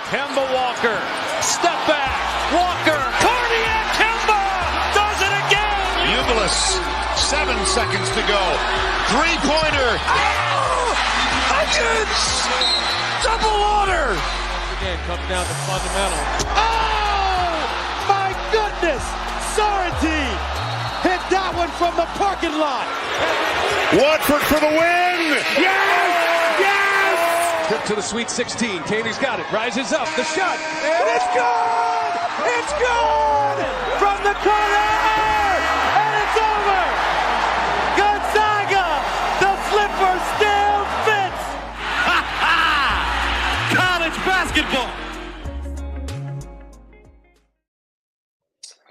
Kemba Walker, step back, Walker, cardiac Kemba does it again. Ubilis, 7 seconds to go. Three-pointer. Oh! Huggins! Double order! Again, comes down to fundamental. Oh! My goodness! Sorrentine hit that one from the parking lot. Watford for the win! Yes! Yes! Trip to the Sweet 16. Taney's got it. Rises up. The shot. And it's good! It's good! From the corner! And it's over! Gonzaga! The flipper still fits! Ha ha! College basketball!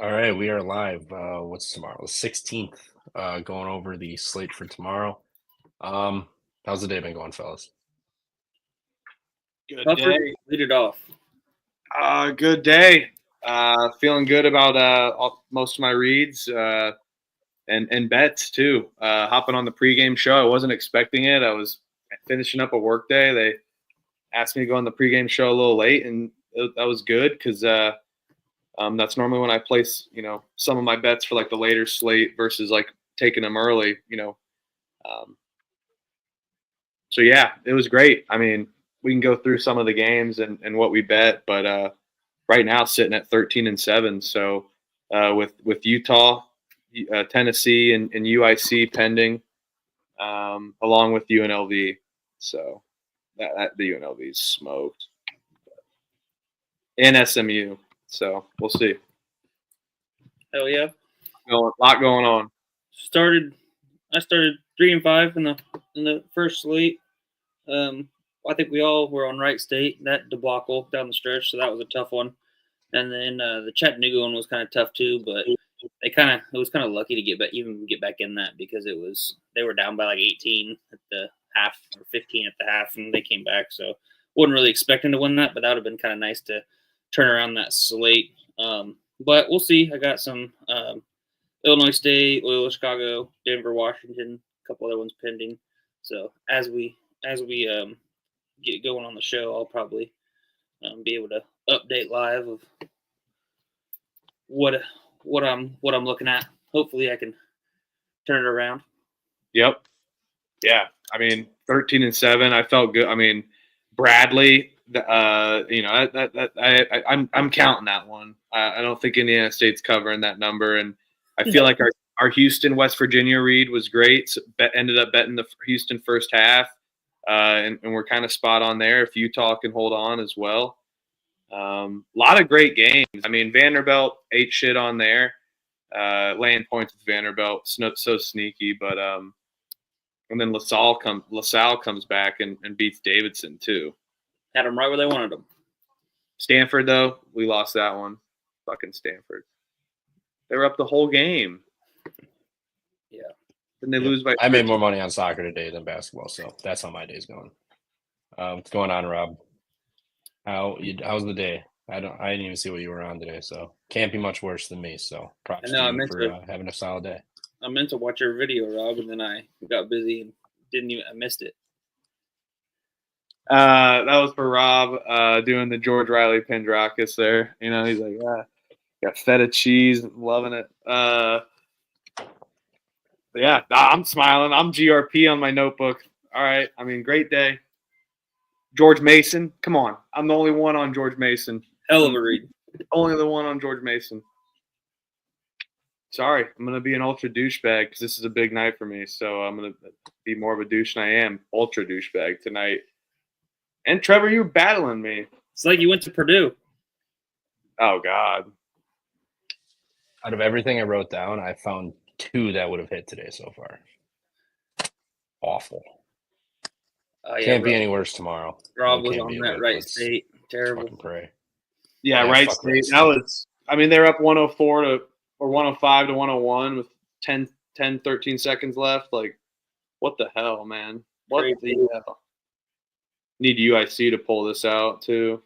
All right, we are live. What's tomorrow? The 16th. Going over the slate for tomorrow. How's the day been going, fellas? Good day. Lead it off. Good day. Feeling good about most of my reads and bets too. Hopping on the pregame show. I wasn't expecting it. I was finishing up a work day. They asked me to go on the pregame show a little late, and that was good because that's normally when I place, some of my bets for like the later slate versus like taking them early, So yeah, it was great. I mean, we can go through some of the games and what we bet, but right now sitting at 13-7. So with Utah, Tennessee, and UIC pending, along with UNLV. So that the UNLV is smoked, and SMU. So we'll see. Hell yeah! A lot going on. I started 3-5 in the first slate. I think we all were on Wright State, that debacle down the stretch, so that was a tough one. And then the Chattanooga one was kind of tough too, but it was kind of lucky to get back in that because they were down by like 18 at the half or 15 at the half, and they came back. So wasn't really expecting to win that, but that would have been kind of nice to turn around that slate. But we'll see. I got some Illinois State, Loyola Chicago, Denver, Washington, a couple other ones pending. So as we get going on the show, I'll probably be able to update live of what I'm looking at. Hopefully, I can turn it around. Yep. Yeah. I mean, 13-7. I felt good. I mean, Bradley. I'm counting that one. I don't think Indiana State's covering that number, and I feel like our Houston West Virginia read was great. So ended up betting the Houston first half, and we're kind of spot on there. If Utah can hold on as well, a lot of great games. I mean, Vanderbilt ate shit on there, laying points with Vanderbilt, so sneaky. But and then LaSalle comes back and beats Davidson too. Had them right where they wanted them. Stanford, though, we lost that one. Fucking Stanford. They were up the whole game. Yeah. Then they lose by. I made more money on soccer today than basketball, so that's how my day's going. What's going on, Rob? How's the day? I didn't even see what you were on today, so can't be much worse than me. So props to you for having a solid day. I meant to watch your video, Rob, and then I got busy and I missed it. That was for Rob doing the George Riley Pendrakis there. He's like, got feta cheese, loving it. Yeah, I'm smiling. I'm GRP on my notebook. All right. I mean, great day. George Mason. Come on. I'm the only one on George Mason. Hell of a read. Only the one on George Mason. Sorry. I'm going to be an ultra douchebag because this is a big night for me. So I'm going to be more of a douche than I am. Ultra douchebag tonight. And Trevor, you were battling me. It's like you went to Purdue. Oh, God. Out of everything I wrote down, I found 2 that would have hit today so far. Awful. Can't be any worse tomorrow. Rob was on that Wright State. Terrible. Pray. Yeah, Wright State. That was. I mean, they're up 105 to 101 with 13 seconds left. Like, what the hell, man? What the hell? Need UIC to pull this out too.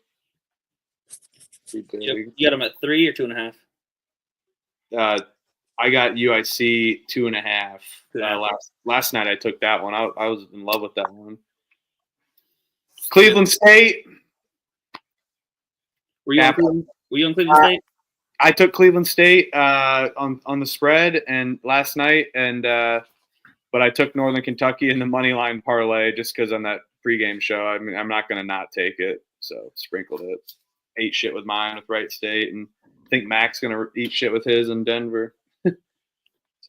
You got them at 3 or 2.5? I got UIC 2.5. Last night I took that one. I was in love with that one. Cleveland State. Were you on Cleveland State? I took Cleveland State on the spread and last night, and but I took Northern Kentucky in the money line parlay just because on that pregame show. I mean, I'm not going to not take it, so sprinkled it. Ate shit with mine with Wright State, and I think Mac's going to eat shit with his in Denver. So.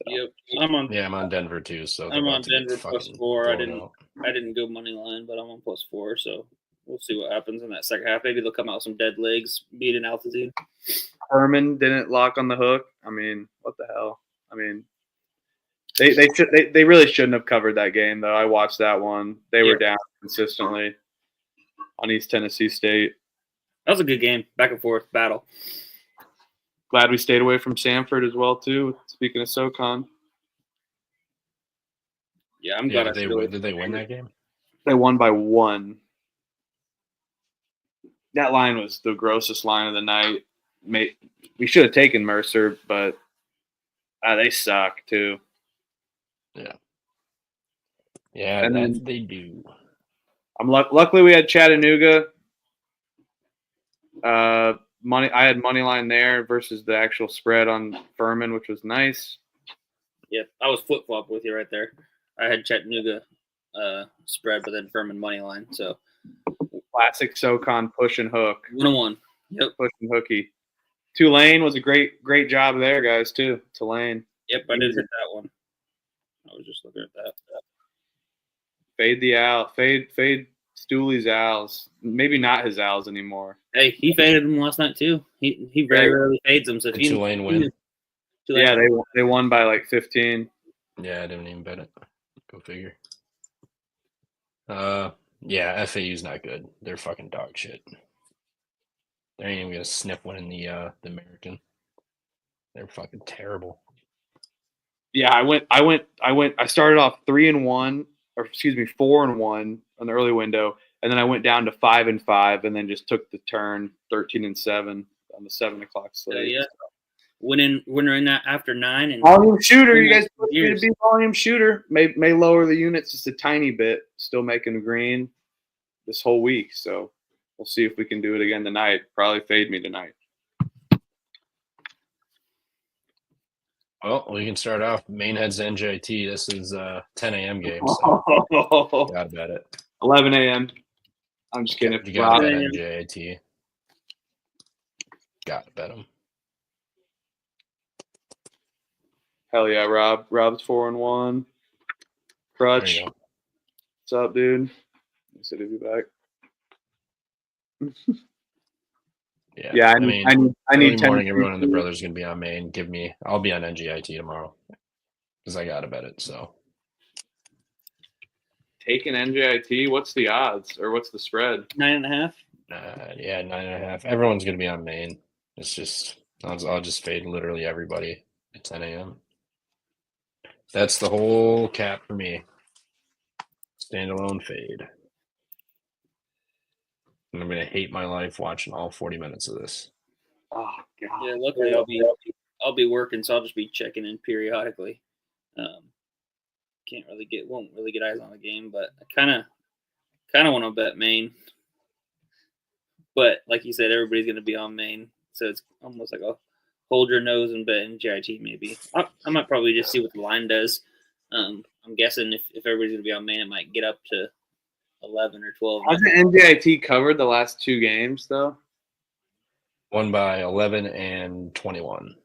Yep, I'm on Denver too. So I'm on Denver +4. I out. didn't go money line, but I'm on +4. So we'll see what happens in that second half. Maybe they'll come out with some dead legs, beat in altitude. Herman didn't lock on the hook. I mean, what the hell? I mean, they really shouldn't have covered that game though. I watched that one. They were down consistently on East Tennessee State. That was a good game, back and forth battle. Glad we stayed away from Samford as well too. Speaking of SoCon, yeah, I'm glad. Did they win that game? They won by 1. That line was the grossest line of the night. We should have taken Mercer, but they suck too. Yeah, and then they do. Luckily we had Chattanooga. I had money line there versus the actual spread on Furman, which was nice. Yep, I was flip flop with you right there. I had Chattanooga spread, but then Furman money line. So classic SoCon push and hook. 1-1. Yep, push and hooky. Tulane was a great job there, guys. Too Tulane. Yep, I did hit that one. I was just looking at that. Fade the owl. Fade Stooley's owls. Maybe not his owls anymore. Hey, he faded them last night too. He very rarely fades them. So if Tulane win. Yeah, they won by like 15. Yeah, I didn't even bet it. Go figure. Yeah, FAU's not good. They're fucking dog shit. They ain't even gonna sniff winning the American. They're fucking terrible. Yeah, I started off 3-1, or excuse me, 4-1 on the early window, and then I went down to 5-5, and then just took the turn 13-7 on the 7 o'clock slate. Yeah. Winner in that after 9 and volume shooter. You guys supposed me to be volume shooter. May lower the units just a tiny bit. Still making the green this whole week, so we'll see if we can do it again tonight. Probably fade me tonight. Well, we can start off. Mainhead's NJT. This is a 10 a.m. game, so gotta bet it. 11 a.m. I'm just kidding. You gotta bet NJT. Gotta bet him. Hell yeah, Rob. Rob's 4-1. Crutch. What's up, dude? He said he'd be back. Yeah, I need early 10 morning. Everyone in the brothers gonna be on main. I'll be on NGIT tomorrow because I gotta bet it. So taking NJIT. What's the odds or what's the spread? 9.5. Yeah, 9.5. Everyone's gonna be on main. It's just I'll just fade literally everybody at 10 a.m. That's the whole cap for me. Standalone fade. And I'm gonna hate my life watching all 40 minutes of this. Oh god. Yeah, luckily I'll be working, so I'll just be checking in periodically. Won't really get eyes on the game, but I kind of want to bet Maine. But like you said, everybody's gonna be on Maine, so it's almost like a hold your nose and bet NJIT maybe. I might probably just see what the line does. I'm guessing if everybody's gonna be on Maine, it might get up to 11 or 12. Hasn't NJIT covered the last 2 games though? Won by 11 and 21.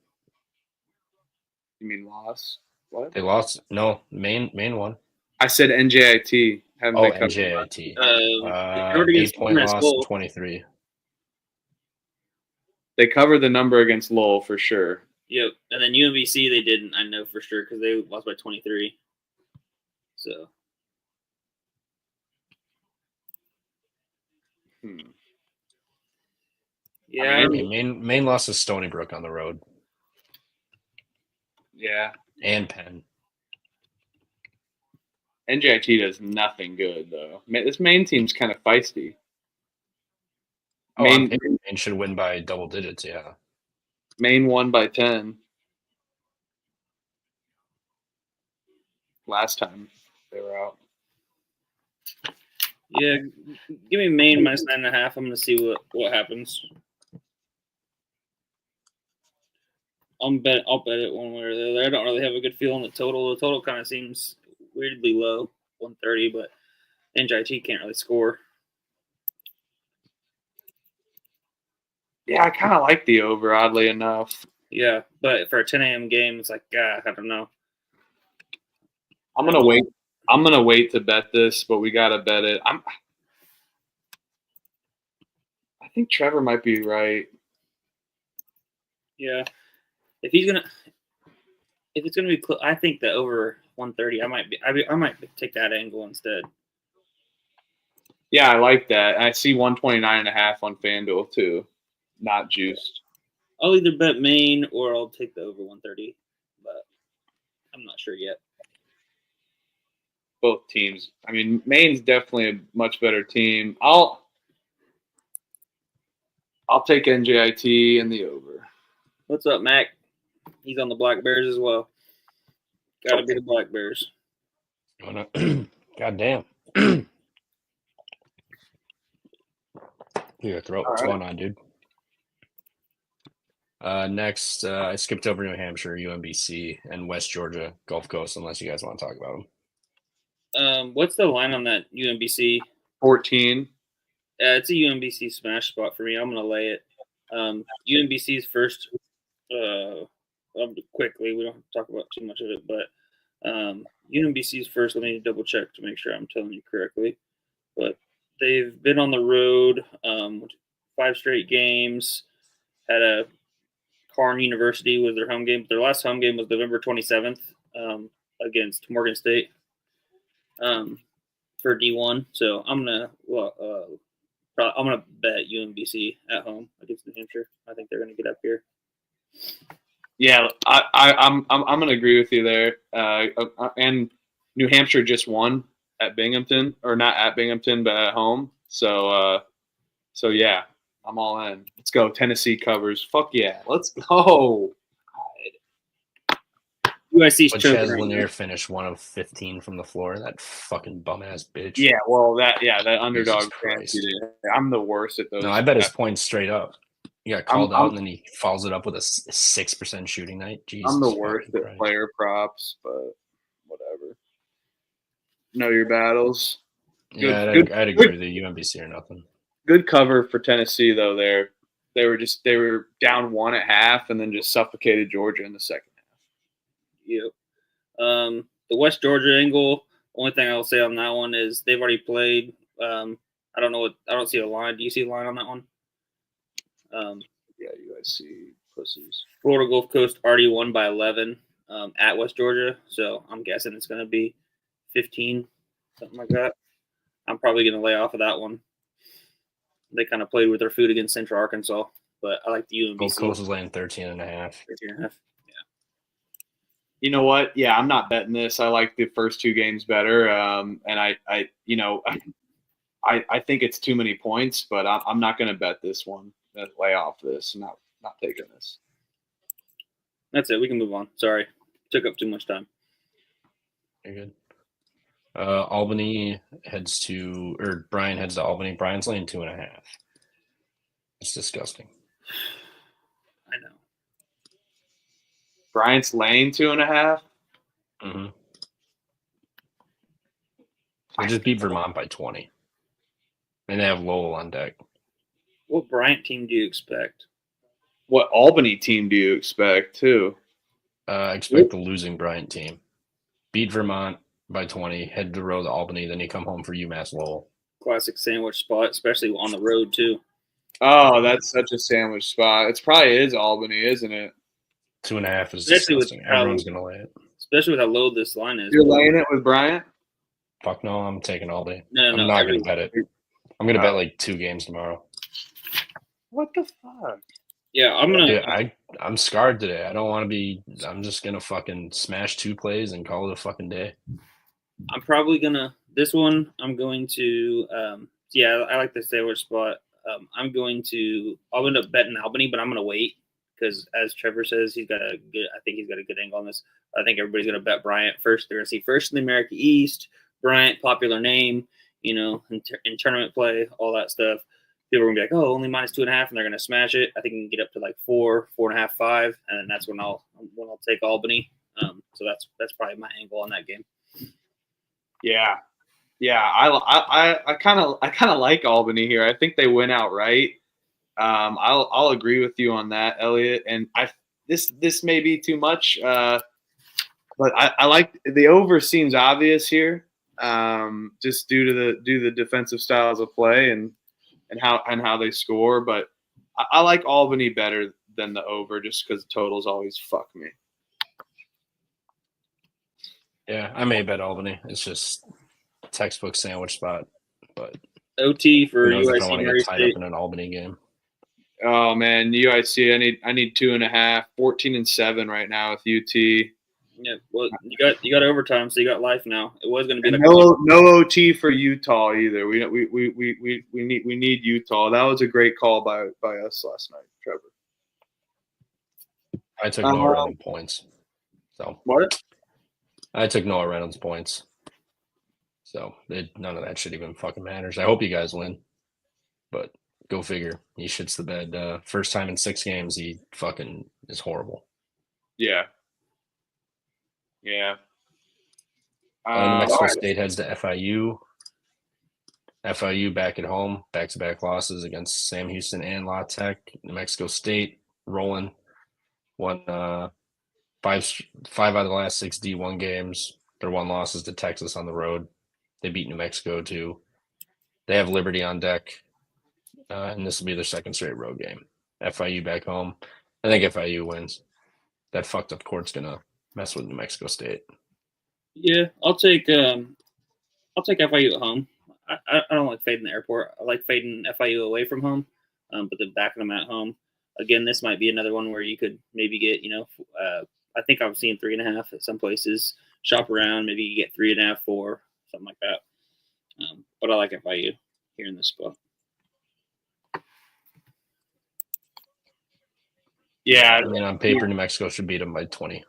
You mean loss? What? They lost. No, Maine won. I said NJIT. Oh, NJIT. 8-point loss, 23. They covered the number against Lowell for sure. Yep, and then UMBC they didn't. I know for sure because they lost by 23. So. Yeah, I mean, Maine lost to Stony Brook on the road. Yeah, and Penn. NJIT does nothing good though. This Maine team's kind of feisty. Maine should win by double digits. Yeah, Maine won by 10 last time they were out. Yeah, give me Maine -9.5. I'm gonna see what happens. I'll bet it one way or the other. I don't really have a good feel on the total. The total kind of seems weirdly low, 130, but NJIT can't really score. Yeah, I kind of like the over, oddly enough. Yeah, but for a 10 a.m. game, it's like, I don't know. I'm gonna wait. I'm gonna wait to bet this, but we gotta bet it. I think Trevor might be right. Yeah, if it's gonna be close, I think the over 130. I might take that angle instead. Yeah, I like that. I see 129.5 on FanDuel too, not juiced. I'll either bet Maine or I'll take the over 130, but I'm not sure yet. Both teams. I mean, Maine's definitely a much better team. I'll take NJIT and the over. What's up, Mac? He's on the Black Bears as well. Got to be the Black Bears. God damn. Your throat. What's going on, dude? Next, I skipped over New Hampshire, UMBC, and West Georgia, Gulf Coast, unless you guys want to talk about them. What's the line on that UMBC? 14. It's a UMBC smash spot for me. I'm going to lay it. UMBC's first, quickly, we don't have to talk about too much of it, but UMBC's first, let me double check to make sure I'm telling you correctly. But they've been on the road 5 straight games, had a Karn University was their home game. Their last home game was November 27th against Morgan State for D1. So I'm gonna bet UMBC at home against New Hampshire. I think they're gonna get up here. Yeah, I'm gonna agree with you there. And New Hampshire just won at Binghamton, or not at Binghamton, but at home. So yeah, I'm all in. Let's go. Tennessee covers. Fuck yeah. Let's go. USC's But choking Chaz right Lanier now. finished 1 of 15 from the floor. That fucking bum ass bitch. Yeah, well, that underdog Jesus Christ. fantasy day. I'm the worst at those. No, I bet his points straight up. He got called I'm- out and then he follows it up with a 6% shooting night. Jesus I'm the worst fucking at Christ. player props, but whatever. Know your battles. Yeah, Good- I'd agree with you. UMBC or nothing. Good cover for Tennessee though. There, they were down 1 at half and then just suffocated Georgia in the second half. Yep. The West Georgia angle. Only thing I'll say on that one is they've already played. I don't see a line. Do you see a line on that one? Yeah, USC pussies. Florida Gulf Coast already won by 11 at West Georgia, so I'm guessing it's going to be 15, something like that. I'm probably going to lay off of that one. They kind of played with their food against Central Arkansas, but I like the UMBC. Gulf Coast is laying 13.5. 13.5. You know what? Yeah, I'm not betting this. I like the first 2 games better, and I think it's too many points, but I'm not going to bet this one. Lay off this. I'm not taking this. That's it. We can move on. Sorry. Took up too much time. You're good. Albany heads to, or Brian heads to Albany. Brian's laying 2.5. It's disgusting. I know. Bryant's laying 2.5. Mm-hmm. They just beat Vermont by 20. And they have Lowell on deck. What Bryant team do you expect? What Albany team do you expect too? I expect the losing Bryant team. Beat Vermont by 20, head to road to Albany, then you come home for UMass Lowell. Classic sandwich spot, especially on the road, too. Oh, that's such a sandwich spot. It probably is Albany, isn't it? 2.5 is Especially with disgusting. how- Everyone's going to lay it. Especially with how low this line is. You're laying it with Bryant? Fuck no, I'm taking Albany. No, I'm not going every- to bet it. I'm going to bet like 2 games tomorrow. What the fuck? Yeah, I'm going to. Yeah, I'm scarred today. I don't want to be. I'm just going to fucking smash 2 plays and call it a fucking day. I'm probably gonna this one. I'm going to. I like the sandwich spot. I'll end up betting Albany, but I'm gonna wait because, as Trevor says, I think he's got a good angle on this. I think everybody's gonna bet Bryant first. They're gonna see first in the America East. Bryant, popular name, in tournament play, all that stuff. people are gonna be like, oh, only -2.5, and they're gonna smash it. I think you can get up to like 4, 4.5, 5, and then that's when I'll take Albany. So that's probably my angle on that game. Yeah. I kind of like Albany here. I think they win outright. I'll agree with you on that, Elliot. And this may be too much, but I like the over. Seems obvious here, just due to the defensive styles of play and how they score. But I like Albany better than the over, just because totals always fuck me. Yeah, I may bet Albany. It's just a textbook sandwich spot, but OT for who knows if I UIC want to Murray get tied State. up in an Albany game. Oh man, UIC. I need 2.5, 14-7 right now with UT. Yeah, well, you got overtime, so you got life now. It was going to be like No OT for Utah either. We need Utah. That was a great call by us last night, Trevor. I took Noah Reynolds points. So What? I took Noah Reynolds points. So none of that shit even fucking matters. I hope you guys win, but go figure. He shits the bed. First time in 6 games, he fucking is horrible. Yeah. New Mexico State heads to FIU. FIU back at home, back-to-back losses against Sam Houston and La Tech. New Mexico State rolling. Won 5 out of the last 6 D1 games. Their 1 losses to Texas on the road. They beat New Mexico too. They have Liberty on deck, and this will be their 2nd straight road game. FIU back home. I think FIU wins. That fucked up court's gonna mess with New Mexico State. Yeah, I'll take FIU at home. I don't like fading the airport. I like fading FIU away from home, but then backing them at home. Again, this might be another one where you could maybe get, I think I'm seeing 3.5 at some places. Shop around, maybe you get 3.5, 4, something like that. But I like FIU here in this spot. Yeah. I mean, on paper, New Mexico should beat them by 20.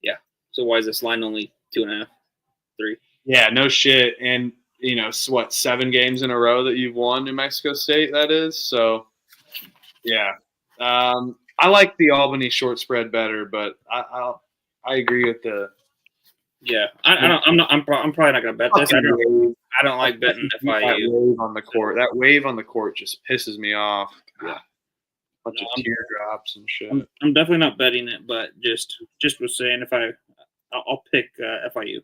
Yeah. So why is this line only 2.5, 3? Yeah, no shit. And, 7 games in a row that you've won New Mexico State, that is? So, yeah. I like the Albany short spread better, but I agree with the. Yeah, I'm probably not gonna bet this. I don't like betting FIU. That wave on the court. That wave on the court just pisses me off. Yeah. Bunch of teardrops and shit. I'm definitely not betting it, but just was saying I'll pick FIU.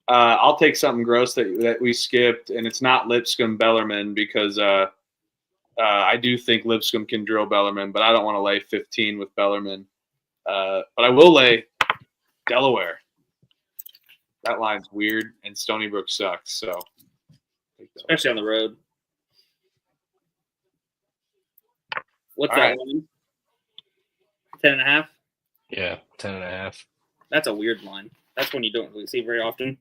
I'll take something gross that we skipped, and it's not Lipscomb Bellarmine because I do think Lipscomb can drill Bellarmine, but I don't want to lay 15 with Bellarmine. But I will lay Delaware. That line's weird, and Stony Brook sucks. So, especially on the road. What's All that right. line? 10.5. Yeah, 10.5. That's a weird line. That's one you don't really see very often.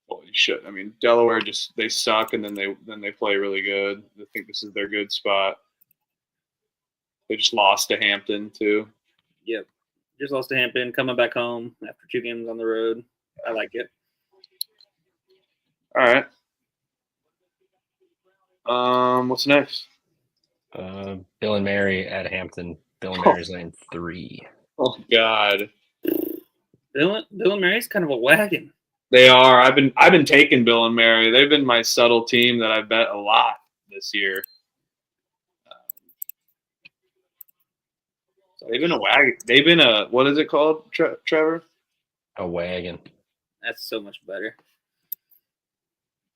Holy shit! I mean, Delaware they suck, and then they play really good. I think this is their good spot. They just lost to Hampton too. Yep. Just lost to Hampton, coming back home after 2 games on the road. I like it. All right. What's next? Bill and Mary at Hampton. Bill and Mary's laying 3. Oh God, Bill and Mary's kind of a wagon. they are. I've been taking Bill and Mary. They've been my subtle team that I bet a lot this year. They've been a wagon. They've been a, what is it called, Trevor? A wagon. That's so much better.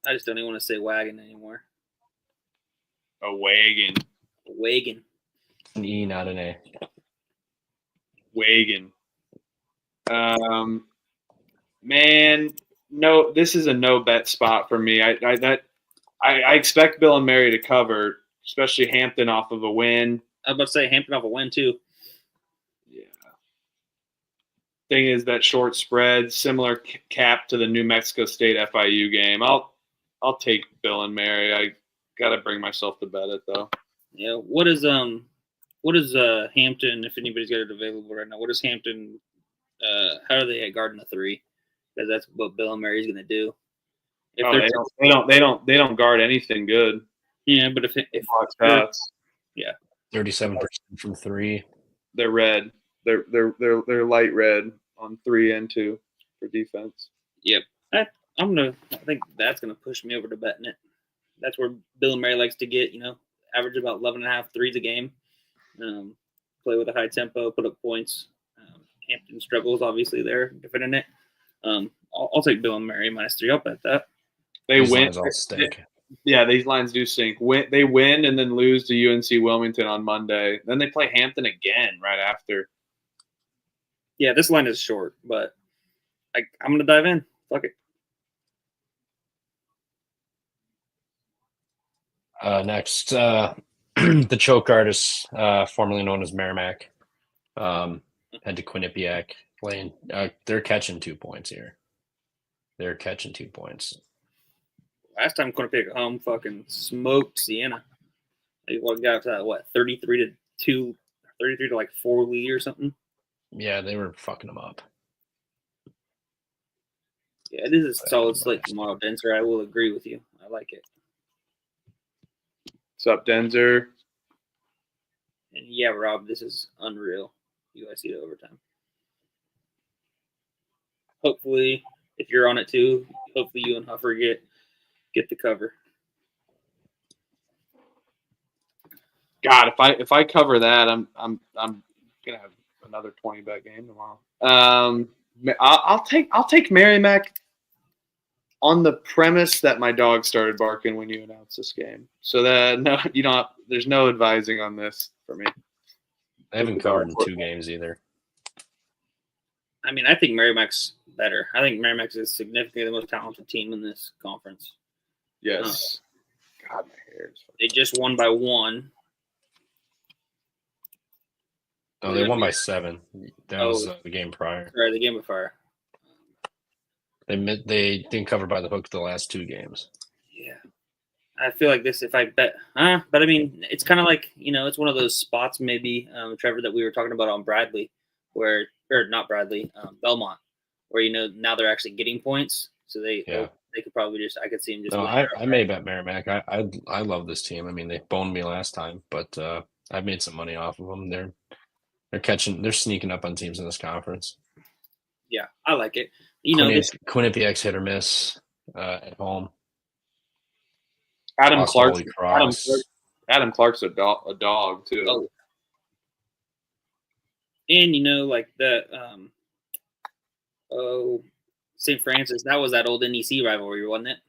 I just don't even want to say wagon anymore. A wagon. Wagon. An E, not an A. Wagon. Man, no, this is a no bet spot for me. I expect Bill and Mary to cover, especially Hampton off of a win. I was about to say Hampton off a win too. Yeah. Thing is that short spread, similar cap to the New Mexico State FIU game. I'll take Bill and Mary. I gotta bring myself to bet it though. Yeah. What is Hampton? If anybody's got it available right now, what is Hampton? How are they at guarding a 3? Because that's what Bill and Mary's gonna do. If Oh, they're they don't guard anything good. yeah, but if Block shots. 37% from 3. They're red. They're light red on 3 and 2 for defense. I think that's gonna push me over to betting it. That's where Bill and Mary likes to get, average about 11.5 threes a game. Play with a high tempo, put up points. Hampton struggles, obviously, there defending it. I'll take Bill and Mary -3. I'll bet that. They These win. lines all stink. Yeah, these lines do stink. They win and then lose to UNC Wilmington on Monday. Then they play Hampton again right after. Yeah, this line is short, but I'm gonna dive in. Fuck it. Next, the choke artist, formerly known as Merrimack, head to Quinnipiac playing. They're catching 2 points here. They're catching 2 points. Last time Quinnipiac at home fucking smoked Siena. They got to 33 to 4 lead or something. Yeah, they were fucking them up. Yeah, it is a solid slate tomorrow, Denzer. I will agree with you. I like it. What's up, Denzer? And yeah, Rob, this is unreal. UIC to overtime. Hopefully, if you're on it too, hopefully you and Huffer get the cover. God, if I cover that, I'm gonna have another 20 bet game tomorrow. I'll take Merrimack on the premise that my dog started barking when you announced this game. So that there's no advising on this for me. They haven't covered in 2 games either. I mean, I think Merrimack's better. I think Merrimack is significantly the most talented team in this conference. Yes. God, my hair is. They just won by 1. Oh, they won by 7. That was the game prior. Sorry, the game before. They didn't cover by the hook the last 2 games. Yeah. I feel like this, if I bet, but I mean, it's kind of like, it's one of those spots maybe, Trevor, that we were talking about on Bradley, not Bradley, Belmont, where, now they're actually getting points. So they could probably I could see them just. No, I may bet Merrimack. I love this team. I mean, they boned me last time, but I've made some money off of them. They're sneaking up on teams in this conference. Yeah, I like it. Quinnipiac's hit or miss at home. Adam Clark's a dog too. Oh. And St. Francis, that was that old NEC rivalry, wasn't it?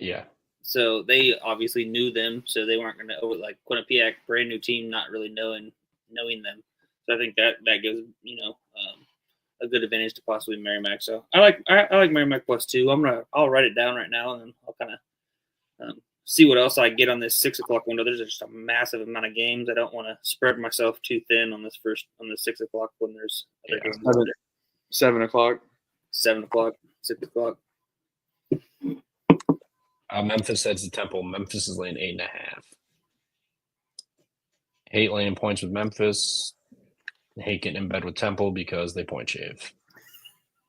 Yeah. So they obviously knew them, so they weren't going to Quinnipiac, brand new team, not really knowing them. So I think that gives a good advantage to possibly Merrimack. So I like Merrimack +2. I'll write it down right now, and then I'll kind of see what else I get on this 6 o'clock window. There's just a massive amount of games. I don't want to spread myself too thin on the 6 o'clock when there's other games. 7 o'clock. 7 o'clock, 6 o'clock. Memphis heads to Temple. Memphis is laying 8.5. Hate laying points with Memphis. Hate getting in bed with Temple because they point shave.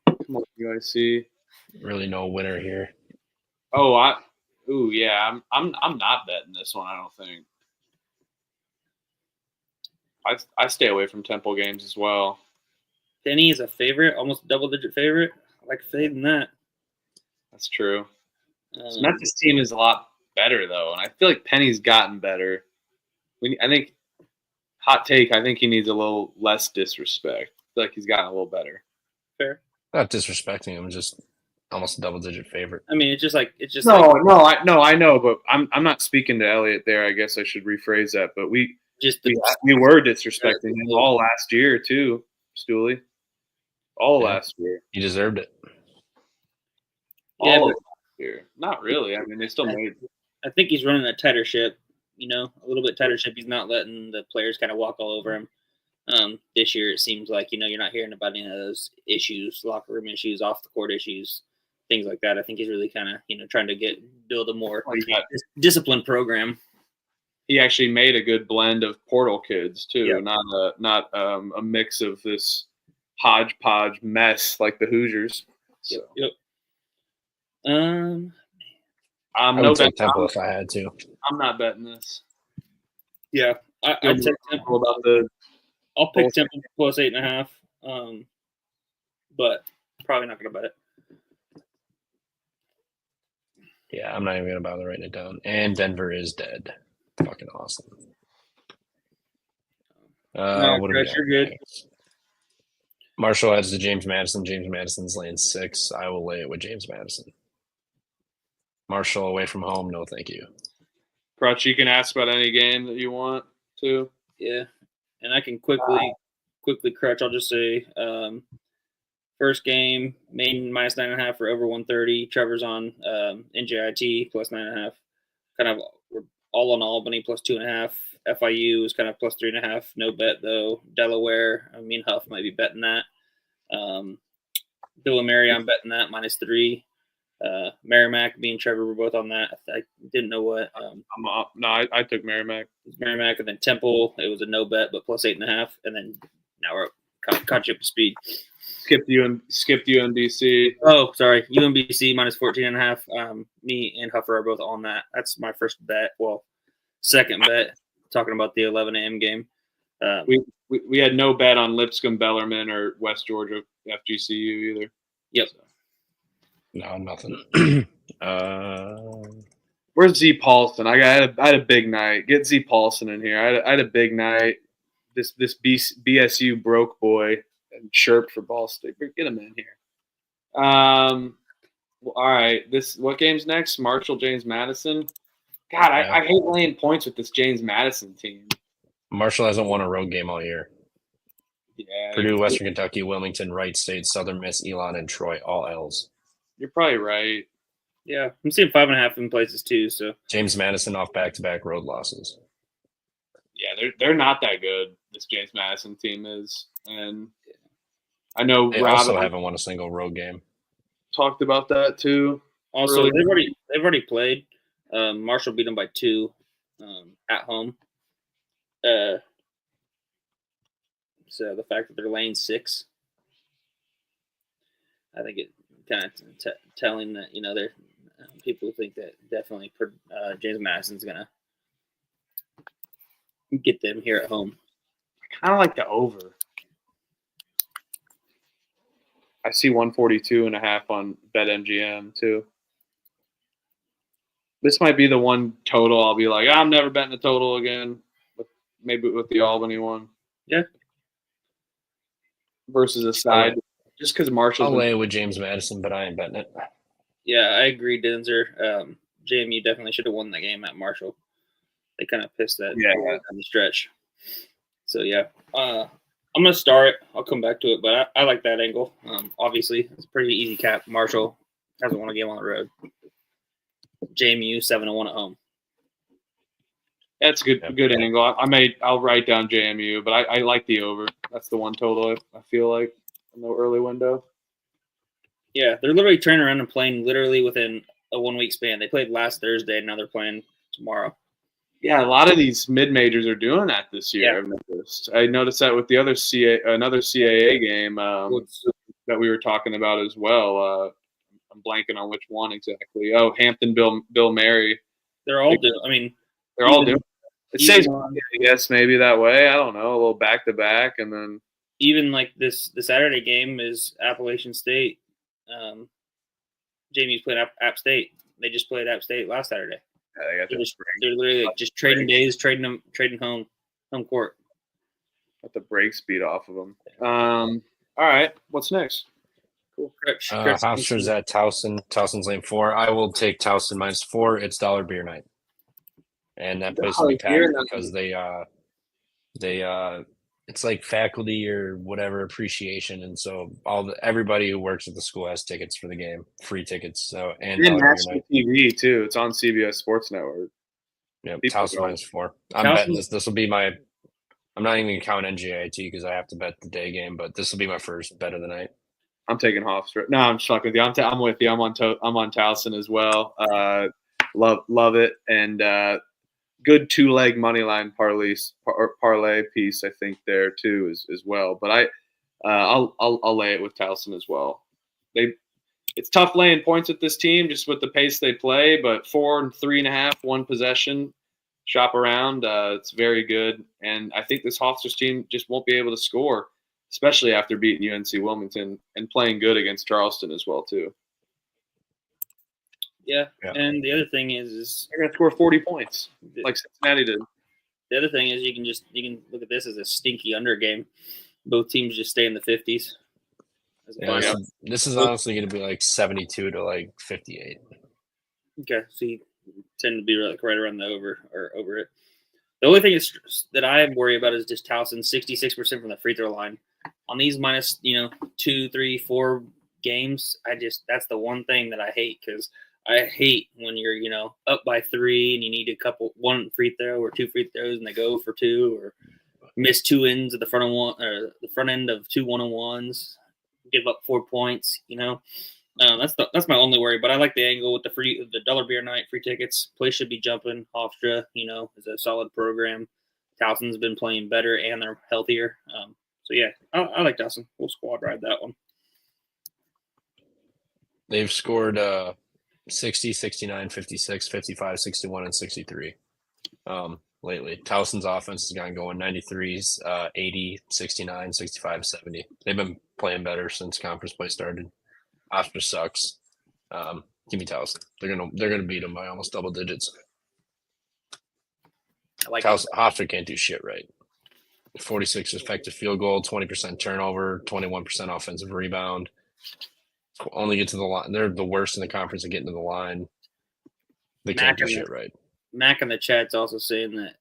Come on, UIC. Really no winner here. Oh, I'm not betting this one. I don't think. I stay away from Temple games as well. Penny is a favorite, almost a double-digit favorite. I like fading that. That's true. Memphis team is a lot better though, and I feel like Penny's gotten better. I think hot take. I think he needs a little less disrespect. I feel like he's gotten a little better. Fair. Not disrespecting him, just almost a double-digit favorite. I mean, I know, but I'm not speaking to Elliot there. I guess I should rephrase that. But we were disrespecting him all last year too, Stooley. All last year. He deserved it. All last year. Not really. I mean, they still made. I think he's running a tighter ship. A little bit tighter ship. He's not letting the players kind of walk all over him. This year, it seems like you're not hearing about any of those issues, locker room issues, off the court issues, things like that. I think he's really kind of trying to build a more disciplined program. He actually made a good blend of portal kids too, yep. not a mix of this hodgepodge mess like the Hoosiers. So. Yep. I'm I no would take bet. Temple if I had to. I'm not betting this. Yeah, I'd take Temple. Temple about the. I'll pick Temple plus 8.5. But probably not going to bet it. Yeah, I'm not even gonna bother writing it down. And Denver is dead. Fucking awesome. What do we got Chris, you're good. next? Marshall adds to James Madison. James Madison's laying 6. I will lay it with James Madison. Marshall away from home. No, thank you. Crutch, you can ask about any game that you want to. Yeah, and I can quickly crutch. I'll just say first game, Maine minus 9.5 for over 130. Trevor's on NJIT plus 9.5. Kind of we're all on Albany plus 2.5. FIU is kind of plus 3.5. No bet though. Delaware, Huff might be betting that. Bill and Mary, I'm betting that minus 3. Merrimack, me and Trevor were both on that. I didn't know what. I took Merrimack. Merrimack, and then Temple. It was a no bet, but plus 8.5. And then now we're caught you up to speed. Skipped UMBC. Oh, sorry, UMBC minus 14.5. Me and Huffer are both on that. That's my first bet. Well, second bet. Talking about the 11 a.m. game. We had no bet on Lipscomb, Bellarmine, or West Georgia FGCU either. Yep. So. No, nothing. Where's Z Paulson? I had a big night. Get Z Paulson in here. I had a big night. This BSU broke boy and chirped for Ball State. Get him in here. All right. What game's next? Marshall, James Madison. God, Yeah. I hate laying points with this James Madison team. Marshall hasn't won a road game all year. Yeah. Purdue, Western Kentucky, Wilmington, Wright State, Southern Miss, Elon, and Troy, all L's. You're probably right. Yeah, I'm seeing 5.5 in places too. So James Madison off back-to-back road losses. Yeah, they're not that good. This James Madison team is, and I know They Rob also haven't won a single road game. talked about that too. also Really? they've already played. Marshall beat them by 2 at home. So the fact that they're laying 6, I think it kind of telling that they're people think that definitely James Madison's gonna get them here at home. I kind of like the over. I see 142.5 on BetMGM too. This might be the one total I'll be like, I'm never betting a total again. Maybe with the Albany one. Yeah. Versus a side. Just because Marshall's I'll lay it with James Madison, but I ain't betting it. Yeah, I agree, Denzer. JMU definitely should have won that game at Marshall. They kind of pissed that down the stretch. So, yeah. I'm going to start it. I'll come back to it, but I like that angle. Obviously, it's a pretty easy cap. Marshall hasn't won a game on the road. JMU 7-1 at home. That's a good angle. I'll write down JMU, but I like the over. That's the one total I feel like in the early window. Yeah, they're literally turning around and playing literally within a 1 week span. They played last Thursday, and now they're playing tomorrow. Yeah, a lot of these mid majors are doing that this year. Yeah. I've noticed. I noticed that with the other another CAA game that we were talking about as well. I'm blanking on which one exactly. Oh, Hampton, Bill Mary. They're all doing. I mean, they're all doing. It saves money, I guess, maybe that way. I don't know. A little back to back, and then even like the Saturday game is Appalachian State. Jamie's playing App State. They just played App State last Saturday. yeah, They're literally like just trading days, trading home court. got the break speed off of them. All right, what's next? Cool. Hofstra's at Towson. Towson's lane 4. I will take Towson -4. It's dollar beer night, and that place will be packed because they it's like faculty or whatever appreciation, and so everybody who works at the school has tickets for the game, free tickets. So and national TV too. It's on CBS Sports Network. Yeah, Towson -4. I'm betting this. This will be my. I'm not even gonna count NJIT because I have to bet the day game, but this will be my first bet of the night. I'm taking Hofstra. No, I'm stuck with you. I'm with you. I'm on Towson as well. Love it, and good 2-leg money line parlay piece. I think there too as well. But I'll lay it with Towson as well. it's tough laying points with this team just with the pace they play, but 4 and 3.5, one possession, shop around. It's very good. And I think this Hofstra's team just won't be able to score, especially after beating UNC Wilmington and playing good against Charleston as well, too. Yeah. And the other thing is they're going to score 40 points like Cincinnati did. The other thing is you can look at this as a stinky under game. Both teams just stay in the 50s. Yeah, this is honestly going to be like 72 to like 58. Okay, so you tend to be like right around the over it. The only thing that I worry about is just Towson, 66% from the free throw line. On these minus 2, 3, 4 games, that's the one thing that I hate, because I hate when you're up by 3 and you need one free throw or 2 free throws and they go for 2, or miss 2 ends at the front of one, or the front end of 2 1-on-1s, give up 4 points. That's my only worry. But I like the angle with the dollar beer night free tickets. Place should be jumping. Hofstra, is a solid program. Towson's been playing better and they're healthier. So yeah, I like Towson. We'll squad ride that one. They've scored 60, 69, 56, 55, 61, and 63 lately. Towson's offense has gotten going 93s, 80, 69, 65, 70. They've been playing better since conference play started. Hofstra sucks. Give me Towson. They're gonna beat them by almost double digits. I like Hofstra can't do shit right. 46 effective field goal, 20% turnover, 21% offensive rebound. Only get to the line. They're the worst in the conference at getting to the line. They can't do shit right. Mac in the chat's also saying that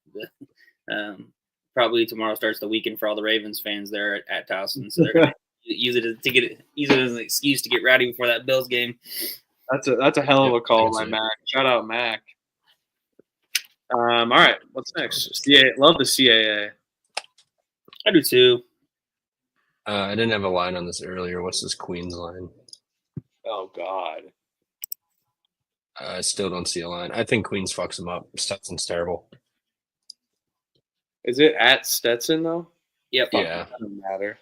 probably tomorrow starts the weekend for all the Ravens fans there at Towson. So they're going to use it as an excuse to get rowdy before that Bills game. That's a hell of a call by Mac. Shout out Mac. All right, what's next? Love the CAA. I do too. I didn't have a line on this earlier. What's this Queens line? Oh God. I still don't see a line. I think Queens fucks them up. Stetson's terrible. Is it at Stetson though? Yep. Yeah. Doesn't matter.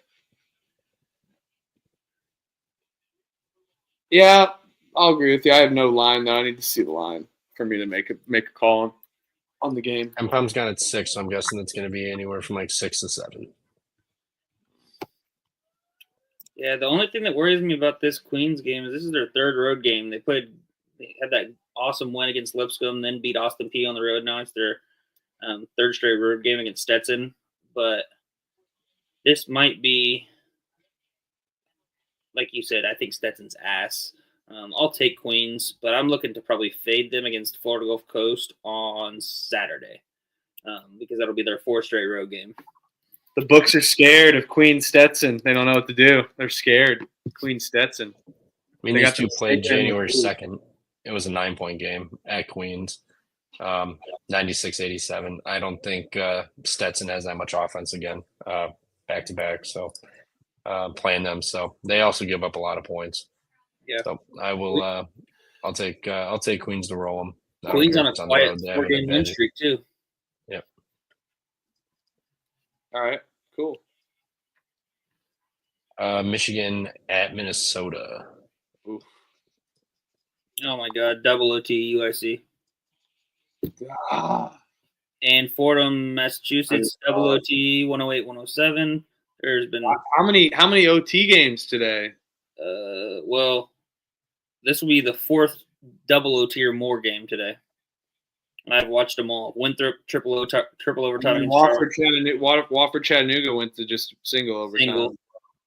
Yeah, I'll agree with you. I have no line though. I need to see the line for me to make a call on the game. And Pum's got it 6, so I'm guessing it's going to be anywhere from like 6 to 7. Yeah, the only thing that worries me about this Queens game is this is their 3rd road game. They had that awesome win against Lipscomb, then beat Austin Peay on the road. Now it's their 3rd straight road game against Stetson. But this might be, like you said, I think Stetson's ass. I'll take Queens, but I'm looking to probably fade them against Florida Gulf Coast on Saturday because that'll be their 4th straight road game. The books are scared of Queen Stetson. They don't know what to do. They're scared. Queen Stetson. I mean, these two played January 2nd. It was a 9-point game at Queens, 96-87. I don't think Stetson has that much offense again, back-to-back. So playing them, so they also give up a lot of points. Yeah. So I will. I'll take Queens to roll them. Queens on a quiet 4-game win streak too. Yep. All right. Cool. Michigan at Minnesota. Oof. Oh my God! Double OT UIC. And Fordham, Massachusetts, double OT 108-107. There's been how many OT games today? Well, this will be the 4th double OT or more game today. And I've watched them all. Winthrop triple overtime. Wofford Chattanooga went to just single overtime.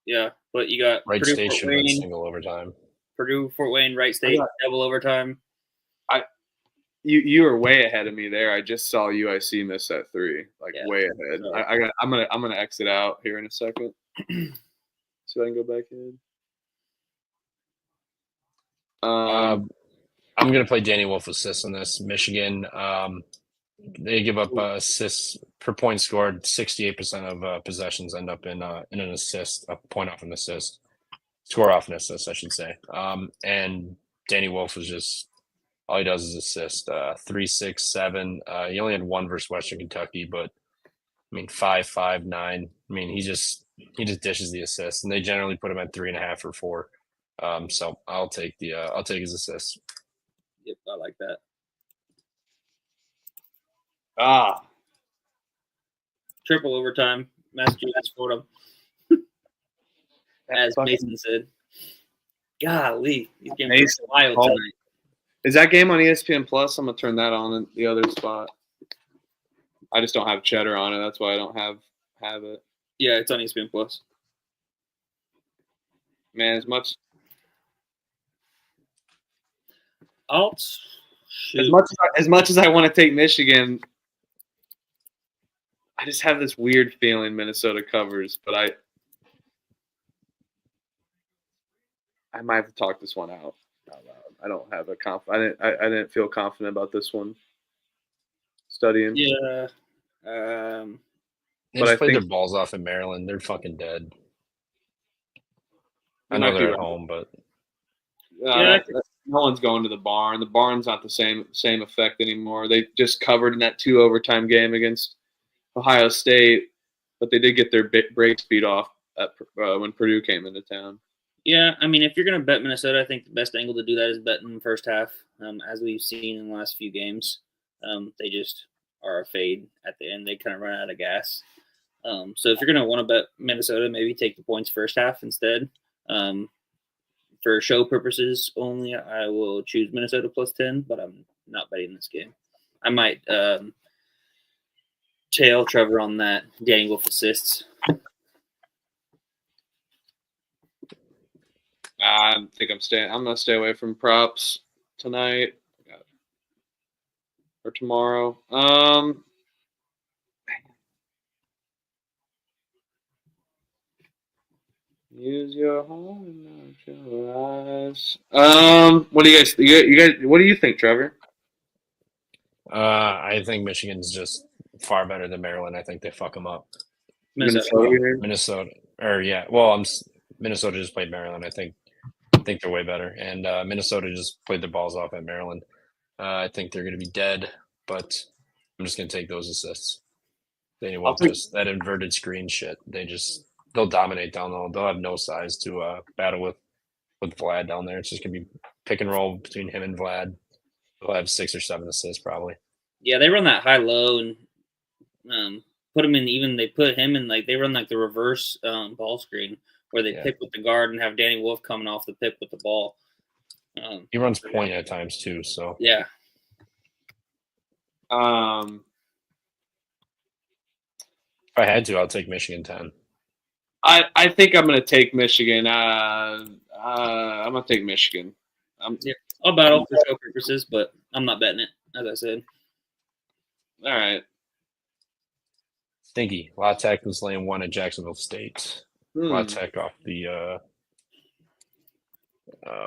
Yeah, but you got Wright Purdue, Station Fort went Wayne, single overtime. Purdue, Fort Wayne, Wright State double overtime. You were way ahead of me there. I just saw UIC miss that 3, way ahead. I'm gonna exit out here in a second, so I can go back in. I'm gonna play Danny Wolf assist on this. Michigan, they give up assists per point scored. 68% of possessions end up in an assist, a point off an assist, score off an assist, I should say. And Danny Wolf was just all he does is assist. 3, 6, 7. He only had 1 versus Western Kentucky, but I mean 5, 5, 9. I mean he just dishes the assist, and they generally put him at 3.5 or 4. So I'll take his assist. Yep, I like that. Triple overtime. Massachusetts Fordham. As Mason said. Golly, these games Mason, are wild tonight. Is that game on ESPN Plus? I'm gonna turn that on in the other spot. I just don't have Cheddar on it. That's why I don't have it. Yeah, it's on ESPN Plus. Man, as much as I want to take Michigan, I just have this weird feeling Minnesota covers, but I might have to talk this one out loud. I don't have I didn't feel confident about this one. Studying. Yeah. They just played their balls off in Maryland. They're fucking dead. I know they're at home, but no one's going to the barn. The barn's not the same effect anymore. They just covered in that 2 overtime game against Ohio State, but they did get their break speed off when Purdue came into town. Yeah, I mean, if you're going to bet Minnesota, I think the best angle to do that is bet in the first half. As we've seen in the last few games, they just are a fade at the end. They kind of run out of gas. So if you're going to want to bet Minnesota, maybe take the points first half instead. For show purposes only, I will choose Minnesota plus 10, but I'm not betting this game. I might tail Trevor on that Danny Wolf assists. I think I'm gonna stay away from props tonight or tomorrow. Use your heart and not your eyes. What do you guys? What do you think, Trevor? I think Michigan's just far better than Maryland. I think they fuck them up. Minnesota. Minnesota just played Maryland. I think they're way better, and Minnesota just played their balls off at Maryland. I think they're going to be dead, but I'm just going to take those assists. They will just that inverted screen shit. They'll dominate down low. They'll have no size to battle with Vlad down there. It's just going to be pick and roll between him and Vlad. They'll have 6 or 7 assists probably. Yeah, they run that high low and put him in. Even they put him in they run the reverse ball screen where they pick with the guard and have Danny Wolf coming off the pick with the ball. He runs point at times too. So yeah. If I had to, I'll take Michigan 10. I think I'm going to take Michigan. I'm going to take Michigan. I'll battle for show purposes, but I'm not betting it, as I said. All right. Stinky. La Tech was laying 1 at Jacksonville State. La Tech off the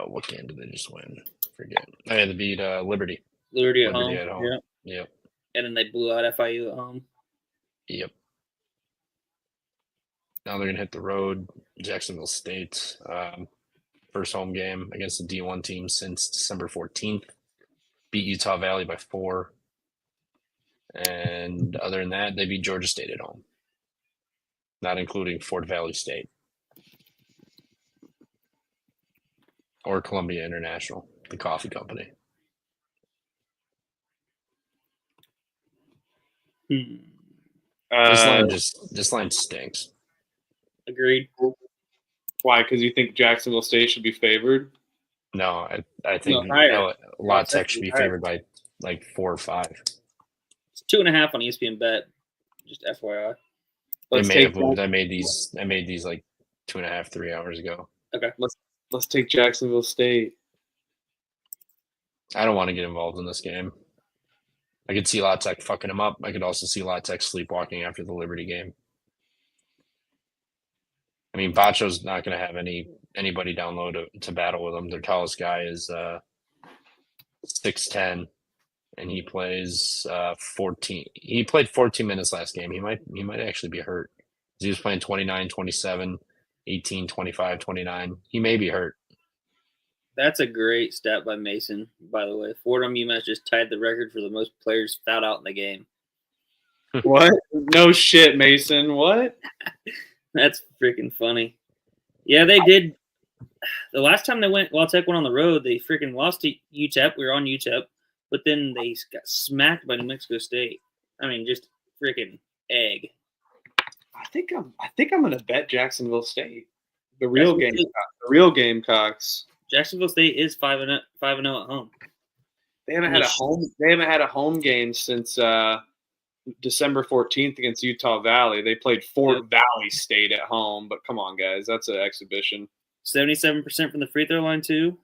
what game did they just win? Forget. I had to beat Liberty. Liberty at home. Yeah. Yep. And then they blew out FIU at home. Yep. Now they're gonna hit the road. Jacksonville State. First home game against the D1 team since December 14th. Beat Utah Valley by 4. And other than that, they beat Georgia State at home. Not including Fort Valley State. Or Columbia International, the coffee company. This line stinks. Agreed. Why? Because you think Jacksonville State should be favored? No, I think La Tech should be favored by 4 or 5. It's 2.5 on ESPN Bet. Just FYI. I made these 2.5, 3 hours ago. Okay. Let's take Jacksonville State. I don't want to get involved in this game. I could see La Tech fucking them up. I could also see La Tech sleepwalking after the Liberty game. I mean, Bacho's not going to have anybody down low to battle with him. Their tallest guy is 6'10", and he plays 14. He played 14 minutes last game. He might actually be hurt. He was playing 29, 27, 18, 25, 29. He may be hurt. That's a great stat by Mason, by the way. Fordham UMass just tied the record for the most players fouled out in the game. What? No shit, Mason. What? That's freaking funny. Yeah, they did. the last time they went, La Tech went on the road, they freaking lost to UTEP. We were on UTEP, but then they got smacked by New Mexico State. I mean, just freaking egg. I think I'm gonna bet Jacksonville State. The real Gamecocks. Jacksonville State is 5-0 at home. They haven't had a home game since December 14th against Utah Valley. They played Fort Valley State at home, but come on, guys, that's an exhibition. 77% from the free throw line too.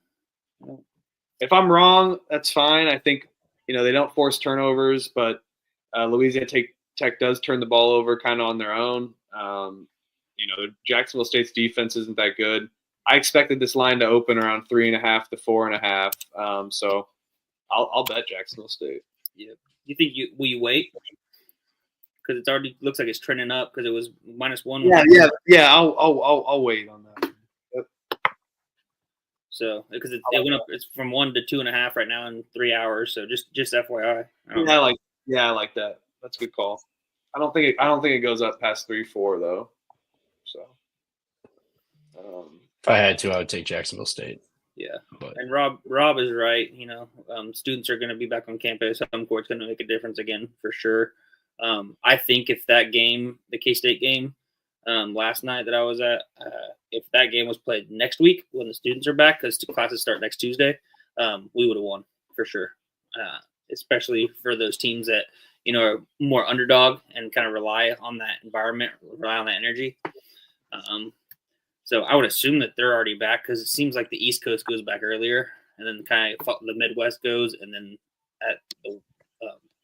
If I'm wrong, that's fine. I think they don't force turnovers, but Louisiana Tech does turn the ball over kind of on their own. Jacksonville State's defense isn't that good. I expected this line to open around 3.5 to 4.5. So I'll bet Jacksonville State. Yeah. You think will you wait? Because it already looks like it's trending up because it was -1. Yeah. I'll wait on that. Yep. So because it went up, it's from 1 to 2.5 right now in 3 hours. So just FYI. I like that. That's a good call. I don't think it goes up past 3-4 though. So. If I had to, I would take Jacksonville State. Yeah, and Rob is right. Students are going to be back on campus. Home court's going to make a difference again for sure. I think if that game, the K-State game last night that I was at, if that game was played next week when the students are back, because classes start next Tuesday, we would have won for sure. Especially for those teams that are more underdog and kind of rely on that environment, rely on that energy. So I would assume that they're already back because it seems like the East Coast goes back earlier, and then kind of the Midwest goes, and then at the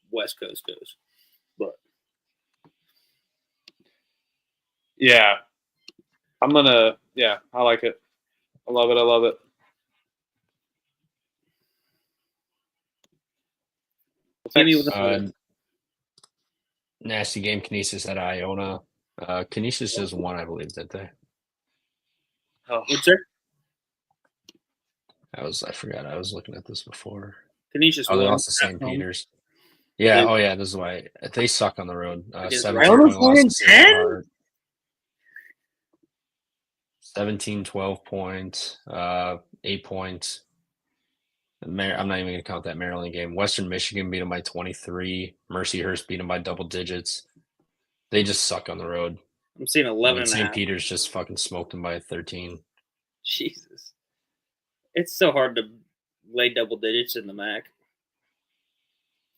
West Coast goes. But yeah, I like it. I love it. Nasty game, Canisius at Iona. Canisius just won, I believe, didn't they? Oh, sir? I forgot. I was looking at this before. Canisius they won lost to St. at home. Peters. Yeah. Oh, yeah. This is why they suck on the road. 17, 12 points, 8 points. I'm not even going to count that Maryland game. Western Michigan beat them by 23. Mercyhurst beat them by double digits. They just suck on the road. I'm seeing 11 and St. Peters just fucking smoked them by 13. Jesus. It's so hard to lay double digits in the MAC.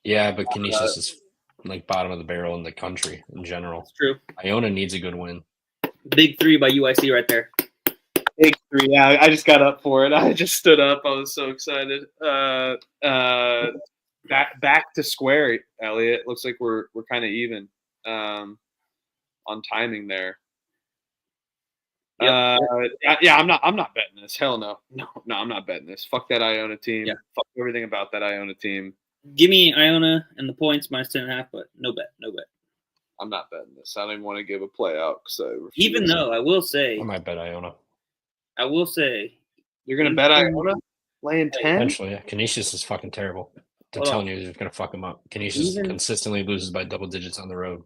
Yeah, but Canisius is like bottom of the barrel in the country in general. It's true. Iona needs a good win. Big 3 by UIC right there. Big 3. Yeah, I just got up for it. I just stood up. I was so excited. Back to square, Elliot. Looks like we're kind of even on timing there. Yep. I'm not betting this. Hell no. No, I'm not betting this. Fuck that Iona team. Yeah. Fuck everything about that Iona team. Give me Iona and the points -10.5, but no bet. I'm not betting this. I don't even want to give a play out because Even though I will say, I might bet Iona. you're gonna bet Iona laying 10. Eventually, yeah. Canisius is fucking terrible. I'm telling you, they're gonna fuck them up. Canisius consistently loses by double digits on the road.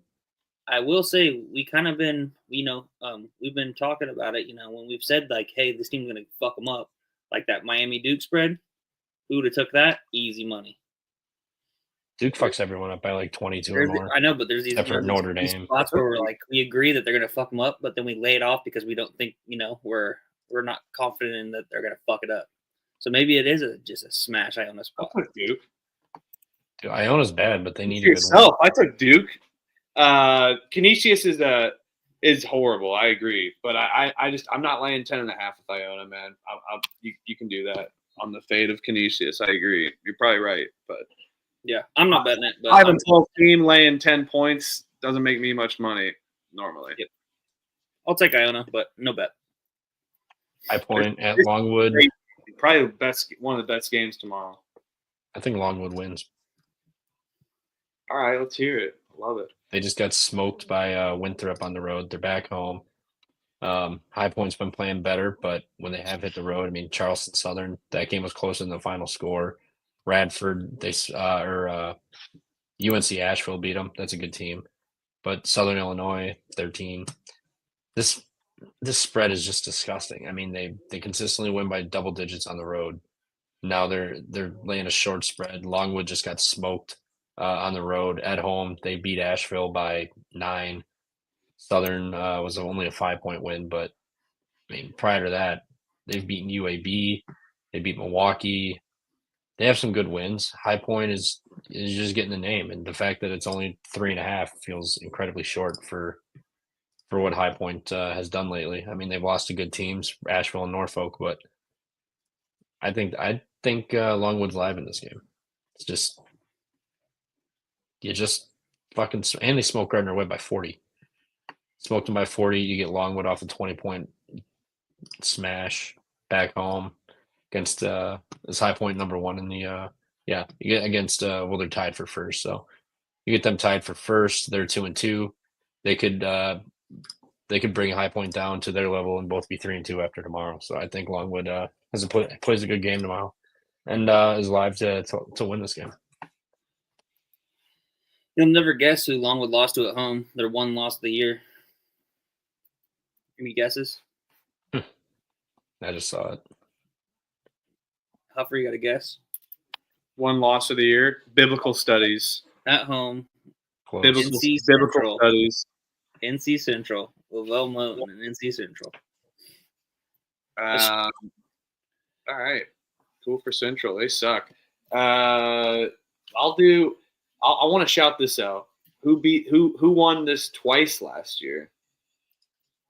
I will say we kind of been, we've been talking about it. When we've said like, hey, this team's gonna fuck them up, like that Miami Duke spread. Who would have took that? Easy money. Duke fucks everyone up by like 22 or more. I know, but there's these Notre these Dame spots where we're like, we agree that they're gonna fuck them up, but then we lay it off because we don't think, we're not confident in that they're gonna fuck it up. So maybe it is just a smash Iona spot. I took Duke. Dude, Iona's bad, but they need a good win. I took Duke. Canisius is horrible. I agree, but I'm not laying 10.5 with Iona, man. You can do that on the fade of Canisius. I agree. You're probably right, but yeah, I'm not betting it. But 5-12 team laying 10 points doesn't make me much money normally. Yep. I'll take Iona, but no bet. High Point at Longwood. Probably one of the best games tomorrow. I think Longwood wins. All right, let's hear it. Love it. They just got smoked by Winthrop on the road. They're back home. High Point's been playing better, but when they have hit the road, Charleston Southern, that game was closer than the final score. Radford, UNC Asheville beat them. That's a good team. But Southern Illinois, their team. this spread is just disgusting. I mean, they consistently win by double digits on the road. Now they're laying a short spread. Longwood just got smoked on the road. At home, they beat Asheville by 9. Southern was only a 5-point win, but I mean, prior to that, they've beaten UAB, they beat Milwaukee. They have some good wins. High Point is just getting the name, and the fact that it's only 3.5 feels incredibly short for what High Point has done lately. I mean, they've lost to good teams, Asheville and Norfolk, but I think Longwood's live in this game. It's just you just fucking and they smoked Gardner Webb by 40. Smoked him by 40. You get Longwood off a 20-point smash back home against this High Point number 1 in the you get against they're tied for first, so you get them tied for first. They're 2-2. They could bring High Point down to their level and both be 3-2 after tomorrow. So I think Longwood plays a good game tomorrow and is live to win this game. You'll never guess who Longwood lost to at home. Their one loss of the year. Any guesses? I just saw it. Huffer, you got a guess? One loss of the year. Biblical studies. At home. Close. Biblical Central. studies. NC Central. Well known in NC Central. All right. Cool for Central. They suck. I want to shout this out. Who won this twice last year?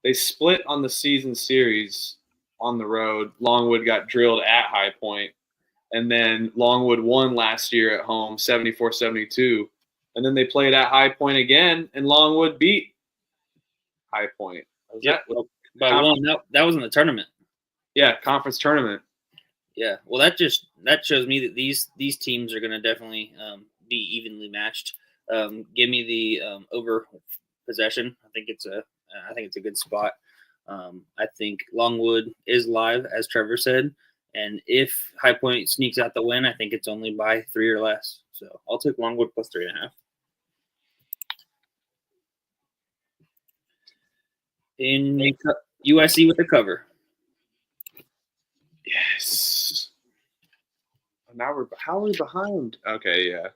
They split on the season series on the road. Longwood got drilled at High Point, and then Longwood won last year at home 74-72. And then they played at High Point again, and Longwood beat High Point. Yeah, by one. That was in the tournament. Yeah, conference tournament. Yeah, well, that shows me that these teams are going to definitely be evenly matched. Give me the over possession. I think it's a good spot. I think Longwood is live, as Trevor said, and if High Point sneaks out the win, I think it's only by 3 or less. So I'll take Longwood plus 3.5. In USC with the cover. Yes. Now how are we behind? Okay, yeah.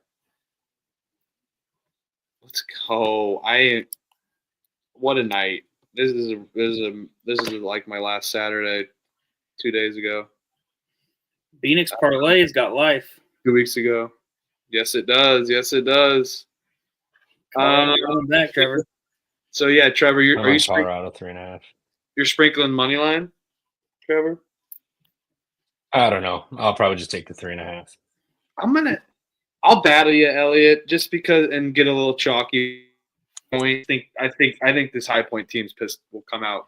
Let's go. What a night. This is like my last Saturday 2 days ago. Phoenix Parlay's got life. 2 weeks ago. Yes, it does. Yes, it does. Welcome back, Trevor. So yeah, Trevor, are you Colorado 3.5? You're sprinkling money line, Trevor? I don't know. I'll probably just take the 3.5. I'll battle you, Elliot, just because and get a little chalky point. I think this High Point team's piss will come out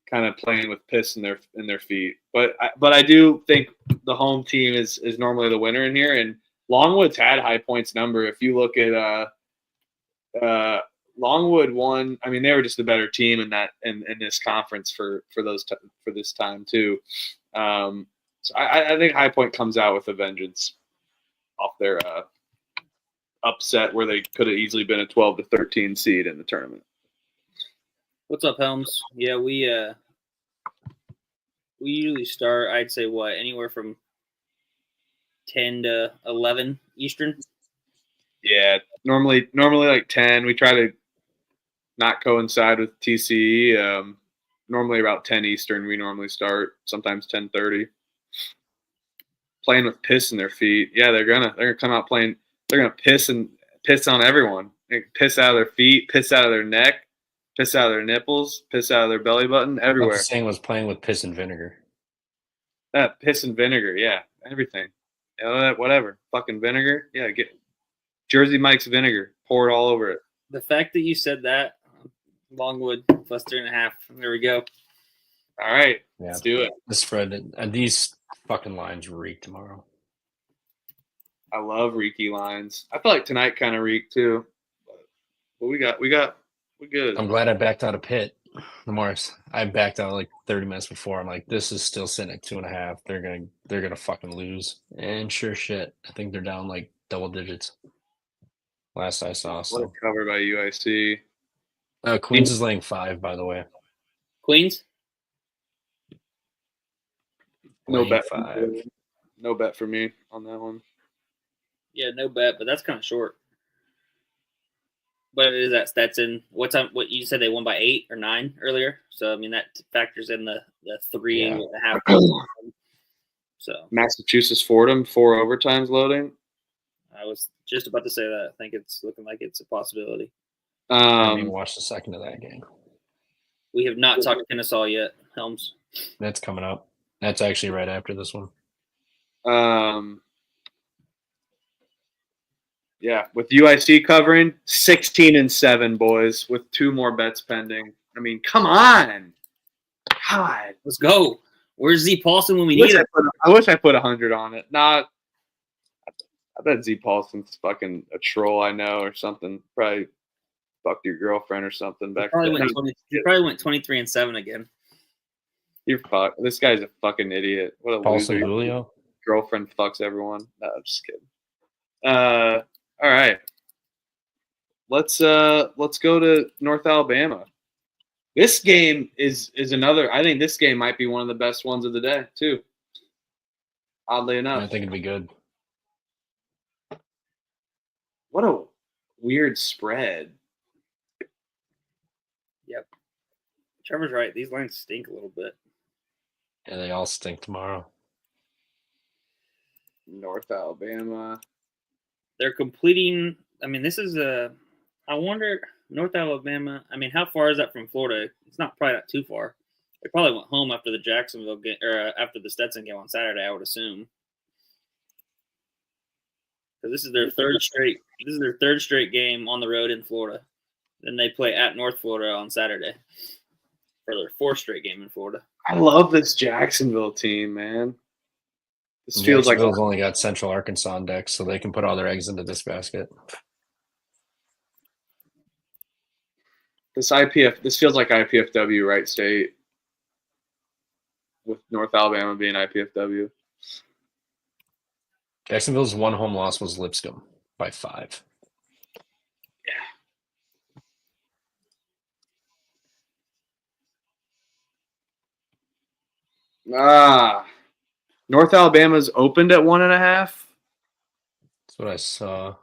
kind of playing with piss in their feet. But I do think the home team is normally the winner in here, and Longwood's had High Point's number. If you look at Longwood won. I mean, they were just the better team in this conference for this time too. So I think High Point comes out with a vengeance off their upset where they could have easily been a 12-13 seed in the tournament. What's up, Helms? Yeah, we usually start, I'd say, anywhere from 10 to 11 Eastern. Yeah, normally like 10. We try to not coincide with TCE. Normally about 10 Eastern we normally start, sometimes 10:30. Playing with piss in their feet. Yeah, they're gonna come out playing. They're gonna piss on everyone. Piss out of their feet, piss out of their neck, piss out of their nipples, piss out of their belly button, everywhere. What the saying was playing with piss and vinegar. Piss and vinegar, yeah, everything. Whatever, fucking vinegar. Yeah, get Jersey Mike's vinegar, pour it all over it. The fact that you said that, Longwood plus 3.5. There we go. All right, Yeah, let's do it. the spread and these fucking lines reek tomorrow. I love reeky lines. I feel like tonight kind of reeked too. But we good. I'm glad I backed out of Pitt. The Morris, I backed out like 30 minutes before. I'm like, this is still sitting at 2.5. They're gonna fucking lose. And sure shit, I think they're down like double digits. Last I saw. What a So cover by UIC. Queens is laying 5, by the way. Queens. No Lane bet. 5. No bet for me on that one. Yeah, no bet, but that's kind of short. But it is that's in what time? What you said they won by 8 or 9 earlier. So I mean that factors in the 3.5. So Massachusetts Fordham 4 overtimes loading. I was just about to say that. I think it's looking like it's a possibility. I haven't even watched the second of that game. We have not talked to Kennesaw yet, Helms. That's coming up. That's actually right after this one. Yeah, with UIC covering 16-7, boys, with 2 more bets pending. I mean, come on. God. Let's go. Where's Z Paulson when we need him? I wish I put 100 on it. Nah, I bet Z Paulson's fucking a troll I know or something. Probably fucked your girlfriend or something back then. He probably went 23-7 again. You're fucked. This guy's a fucking idiot. What a Paulson loser. Julio? Girlfriend fucks everyone. No, I'm just kidding. All right. Let's go to North Alabama. This game is another. I think this game might be one of the best ones of the day too. Oddly enough, I think it'd be good. What a weird spread. Yep. Trevor's right. These lines stink a little bit. Yeah, they all stink tomorrow. North Alabama. They're completing. I mean, this is a. I wonder North Alabama. I mean, how far is that from Florida? It's probably not too far. They probably went home after the Jacksonville game or after the Stetson game on Saturday. I would assume. Because this is their third straight. This is their third straight game on the road in Florida. Then they play at North Florida on Saturday for their 4th straight game in Florida. I love this Jacksonville team, man. This feels like Jacksonville's only got Central Arkansas on deck, so they can put all their eggs into this basket. This feels like IPFW, Wright State, with North Alabama being IPFW. Jacksonville's one home loss was Lipscomb by 5. North Alabama's opened at 1.5. That's what I saw.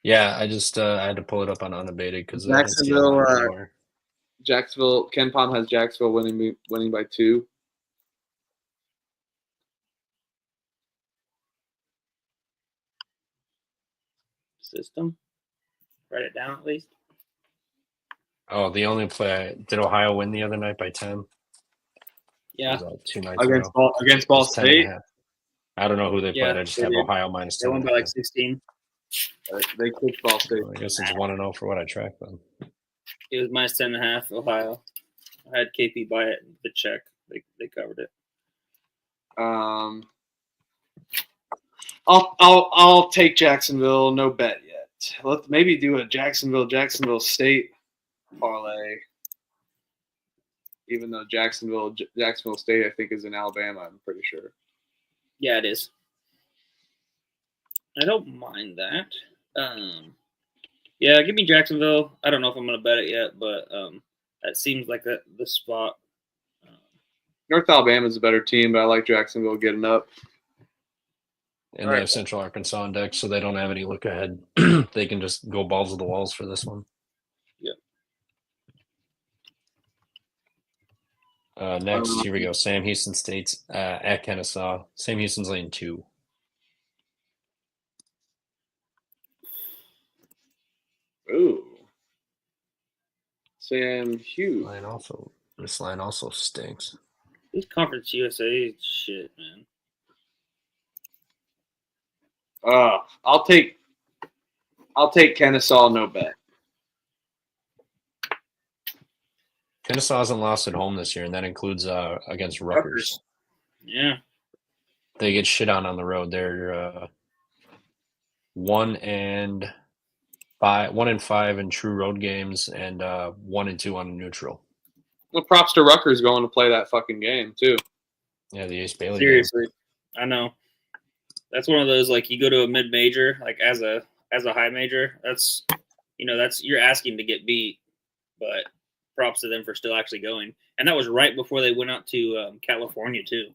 Yeah, I just I had to pull it up on unabated because Jacksonville. Ken Pom has Jacksonville winning by 2. System. Write it down at least. Oh, the only play did Ohio win the other night by 10? Yeah, Was that 2 nights ago? Against Ball It's 10 State. and a half. I don't know who they played. I just have Ohio minus 10. They won by like 16. They kicked Ball State. I guess it's 1-0 for what I tracked then. It was minus 10.5. Ohio. I had KP buy it. The check. They covered it. I'll take Jacksonville. No bet yet. Let's maybe do a Jacksonville State parlay. Even though Jacksonville State, I think, is in Alabama. I'm pretty sure. Yeah, it is. I don't mind that. Yeah, give me Jacksonville. I don't know if I'm going to bet it yet, but that seems like the spot. North Alabama's a better team, but I like Jacksonville getting up. And they have Central Arkansas on deck, so they don't have any look ahead. They can just go balls to the walls for this one. Yeah. Next, here we go. Sam Houston State's at Kennesaw. Sam Houston's laying 2. Ooh. Sam Hughes. This line also stinks. This Conference USA shit, man. I'll take Kennesaw, no bet. Kennesaw hasn't lost at home this year, and that includes against Rutgers. Yeah. They get shit on the road. They're 1-5 in true road games, and 1-2 on a neutral. Well, props to Rutgers going to play that fucking game too. Yeah, the Ace Bailey. Seriously, I know. That's one of those, like, you go to a mid major, like as a high major. That's you're asking to get beat, but props to them for still actually going. And that was right before they went out to California too.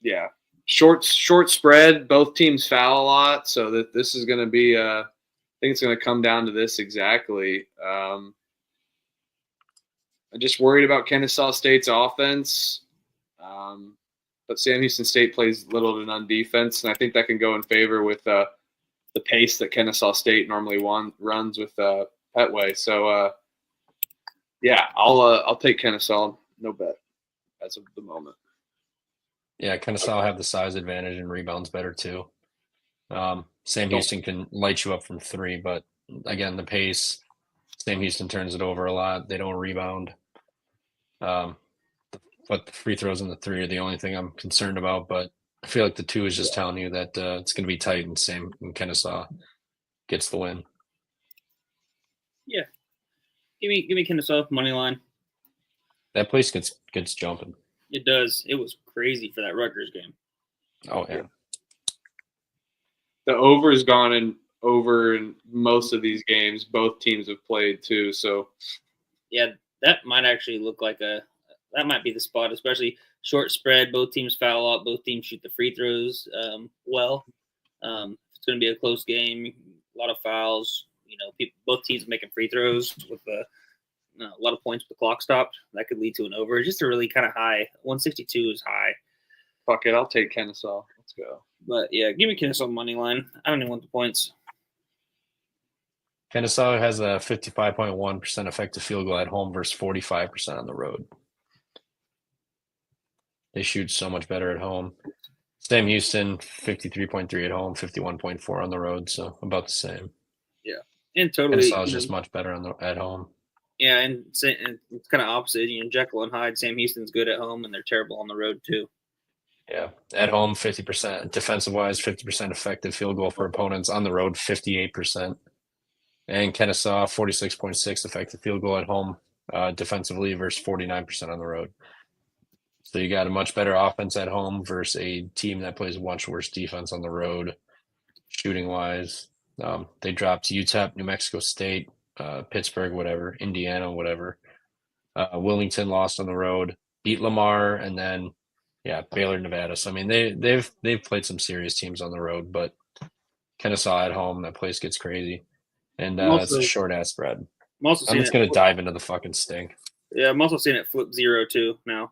Yeah. Short spread. Both teams foul a lot, so that this is going to be. I think it's going to come down to this exactly. I'm just worried about Kennesaw State's offense, but Sam Houston State plays little to none defense, and I think that can go in favor with the pace that Kennesaw State normally runs with Petway. So, yeah, I'll take Kennesaw. No bet as of the moment. Yeah, Kennesaw have the size advantage and rebounds better too. Sam Houston can light you up from three, but again, the pace. Sam Houston turns it over a lot. They don't rebound. But the free throws and the three are the only thing I'm concerned about. But I feel like the two is just telling you that it's going to be tight, and Kennesaw gets the win. Yeah, give me Kennesaw money line. That place gets jumping. It does. It was crazy for that Rutgers game. Oh yeah. The over has gone over in most of these games. Both teams have played too. So yeah, that might actually look like that might be the spot, especially short spread. Both teams foul out. Both teams shoot the free throws well. It's going to be a close game. A lot of fouls. Both teams making free throws with a lot of points with the clock stopped. That could lead to an over. Just a really kind of high. 162 is high. Fuck it. I'll take Kennesaw. Let's go. But yeah, give me Kennesaw money line. I don't even want the points. Kennesaw has a 55.1% effective field goal at home versus 45% on the road. They shoot so much better at home. Sam Houston, 53.3 at home, 51.4 on the road, so about the same. Yeah, and totally. Kennesaw is just much better at home. Yeah, and it's kind of opposite. Jekyll and Hyde. Sam Houston's good at home, and they're terrible on the road too. Yeah, at home 50%, defensive-wise 50% effective field goal for opponents. On the road 58%. And Kennesaw 46.6 effective field goal at home defensively versus 49% on the road. So you got a much better offense at home versus a team that plays much worse defense on the road, shooting-wise. They dropped UTEP, New Mexico State, Pittsburgh, whatever, Indiana, whatever. Wilmington lost on the road, beat Lamar, and then Baylor, Nevada. So I mean, they've played some serious teams on the road, but Kennesaw at home, that place gets crazy, and it's a short ass spread. I'm just gonna dive into the fucking stink. Yeah, I'm also seeing it flip 0 too now.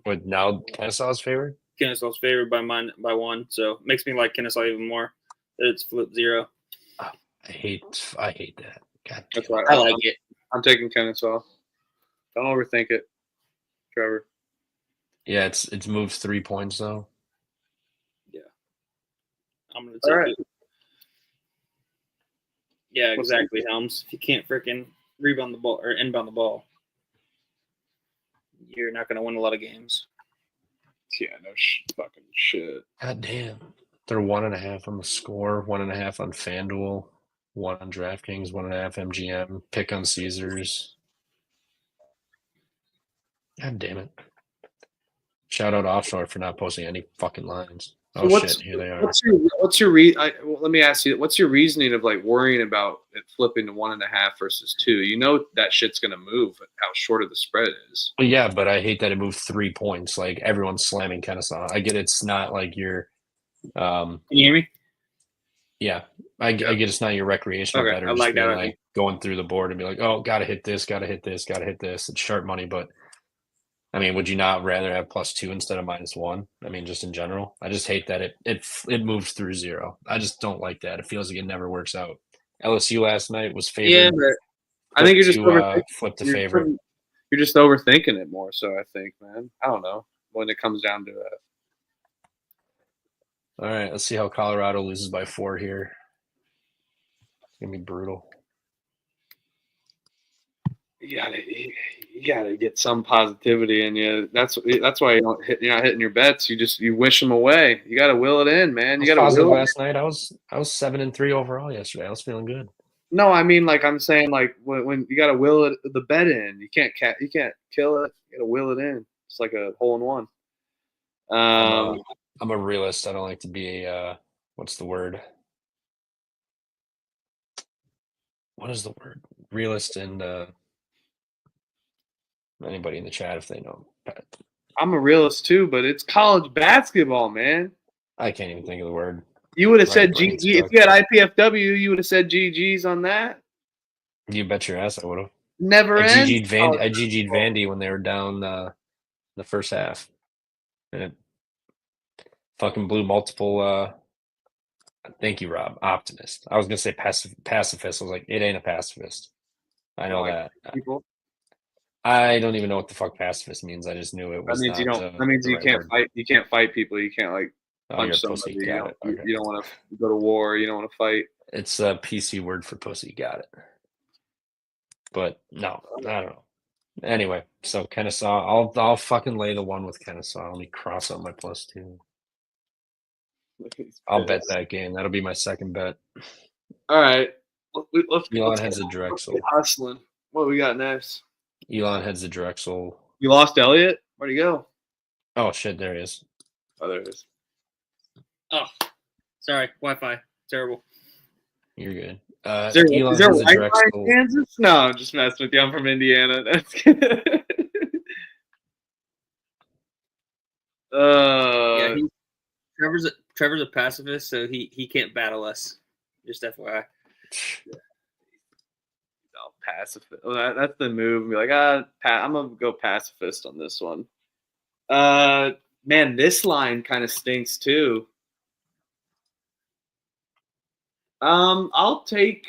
But now Kennesaw's favored. Kennesaw's favored by 1, so it makes me like Kennesaw even more. It's flip 0. Oh, I hate that. God, that's right. I like it. I'm taking Kennesaw. Don't overthink it, Trevor. Yeah, it's moved 3 points though. Yeah, I'm gonna take it. Yeah, exactly, Helms. If you can't freaking rebound the ball or inbound the ball, you're not gonna win a lot of games. Yeah, no fucking shit. God damn. They're 1.5 on the score, 1.5 on FanDuel, 1 on DraftKings, 1.5 MGM, pick on Caesars. God damn it. Shout out Offshore for not posting any fucking lines. Oh, shit, here they are. Let me ask you, what's your reasoning of like worrying about it flipping to 1.5 versus 2? You know that shit's going to move how short of the spread is. Well, yeah, but I hate that it moved 3 points. Like, everyone's slamming Kennesaw. I get it's not like your Can you hear me? Yeah, I get it's not your recreational Okay, better. I like that. Like going through the board and be like, oh, gotta hit this, gotta hit this, gotta hit this. It's sharp money, but I mean, would you not rather have +2 instead of -1? I mean, just in general, I just hate that it moves through 0. I just don't like that. It feels like it never works out. LSU last night was favored. Yeah, but I think you're just flip the favorite. You're just overthinking it more. So I think, man, I don't know when it comes down to it. All right, let's see how Colorado loses by 4 here. It's gonna be brutal. You gotta get some positivity in you. That's why you're not hitting your bets. You wish them away. You gotta will it in, man. You gotta will last night. I was 7-3 overall yesterday. I was feeling good. No, I mean, like I'm saying, like when you gotta will it the bet in. You can't kill it. You gotta will it in. It's like a hole in one. I'm a realist. I don't like to be a what's the word? What is the word? Realist and Anybody in the chat if they know. I'm a realist too, but it's college basketball, man. I can't even think of the word. You would have My said brain's GG if cooked. you had IPFW. You would have said GGs on that. You bet your ass I would have. Never I ends. GG'd Vandy when they were down the first half. And it fucking blew multiple thank you, Rob. Optimist. I was gonna say pacifist. I was like, it ain't a pacifist. I know like that. people. I don't even know what the fuck pacifist means. I just knew it That was means you not. don't. That means the you right can't word. fight. You can't fight people. You can't like Oh, you're punch a pussy. somebody. Got it. Okay. You don't want to go to war. You don't want to fight. It's a PC word for pussy. Got it. But no, I don't know. Anyway, so Kennesaw. I'll fucking lay the one with Kennesaw. Let me cross out my +2. I'll bet that game. That'll be my second bet. All right. Let's Elon heads to Drexel. hustling. What we got next? Elon heads to Drexel. You lost Elliot. Where'd he go? Oh shit, there he is. Oh, there it is. Oh, sorry, Wi-Fi, terrible. You're good. Is there Elon heads to Wi-Fi Drexel. in Kansas? No, I'm just messing with you. I'm from Indiana. That's good. Yeah, Trevor's a pacifist, so he can't battle us. Just FYI. Oh, pacifist. Well, that's the move. Be like, I'm gonna go pacifist on this one. Man, this line kind of stinks too. I'll take.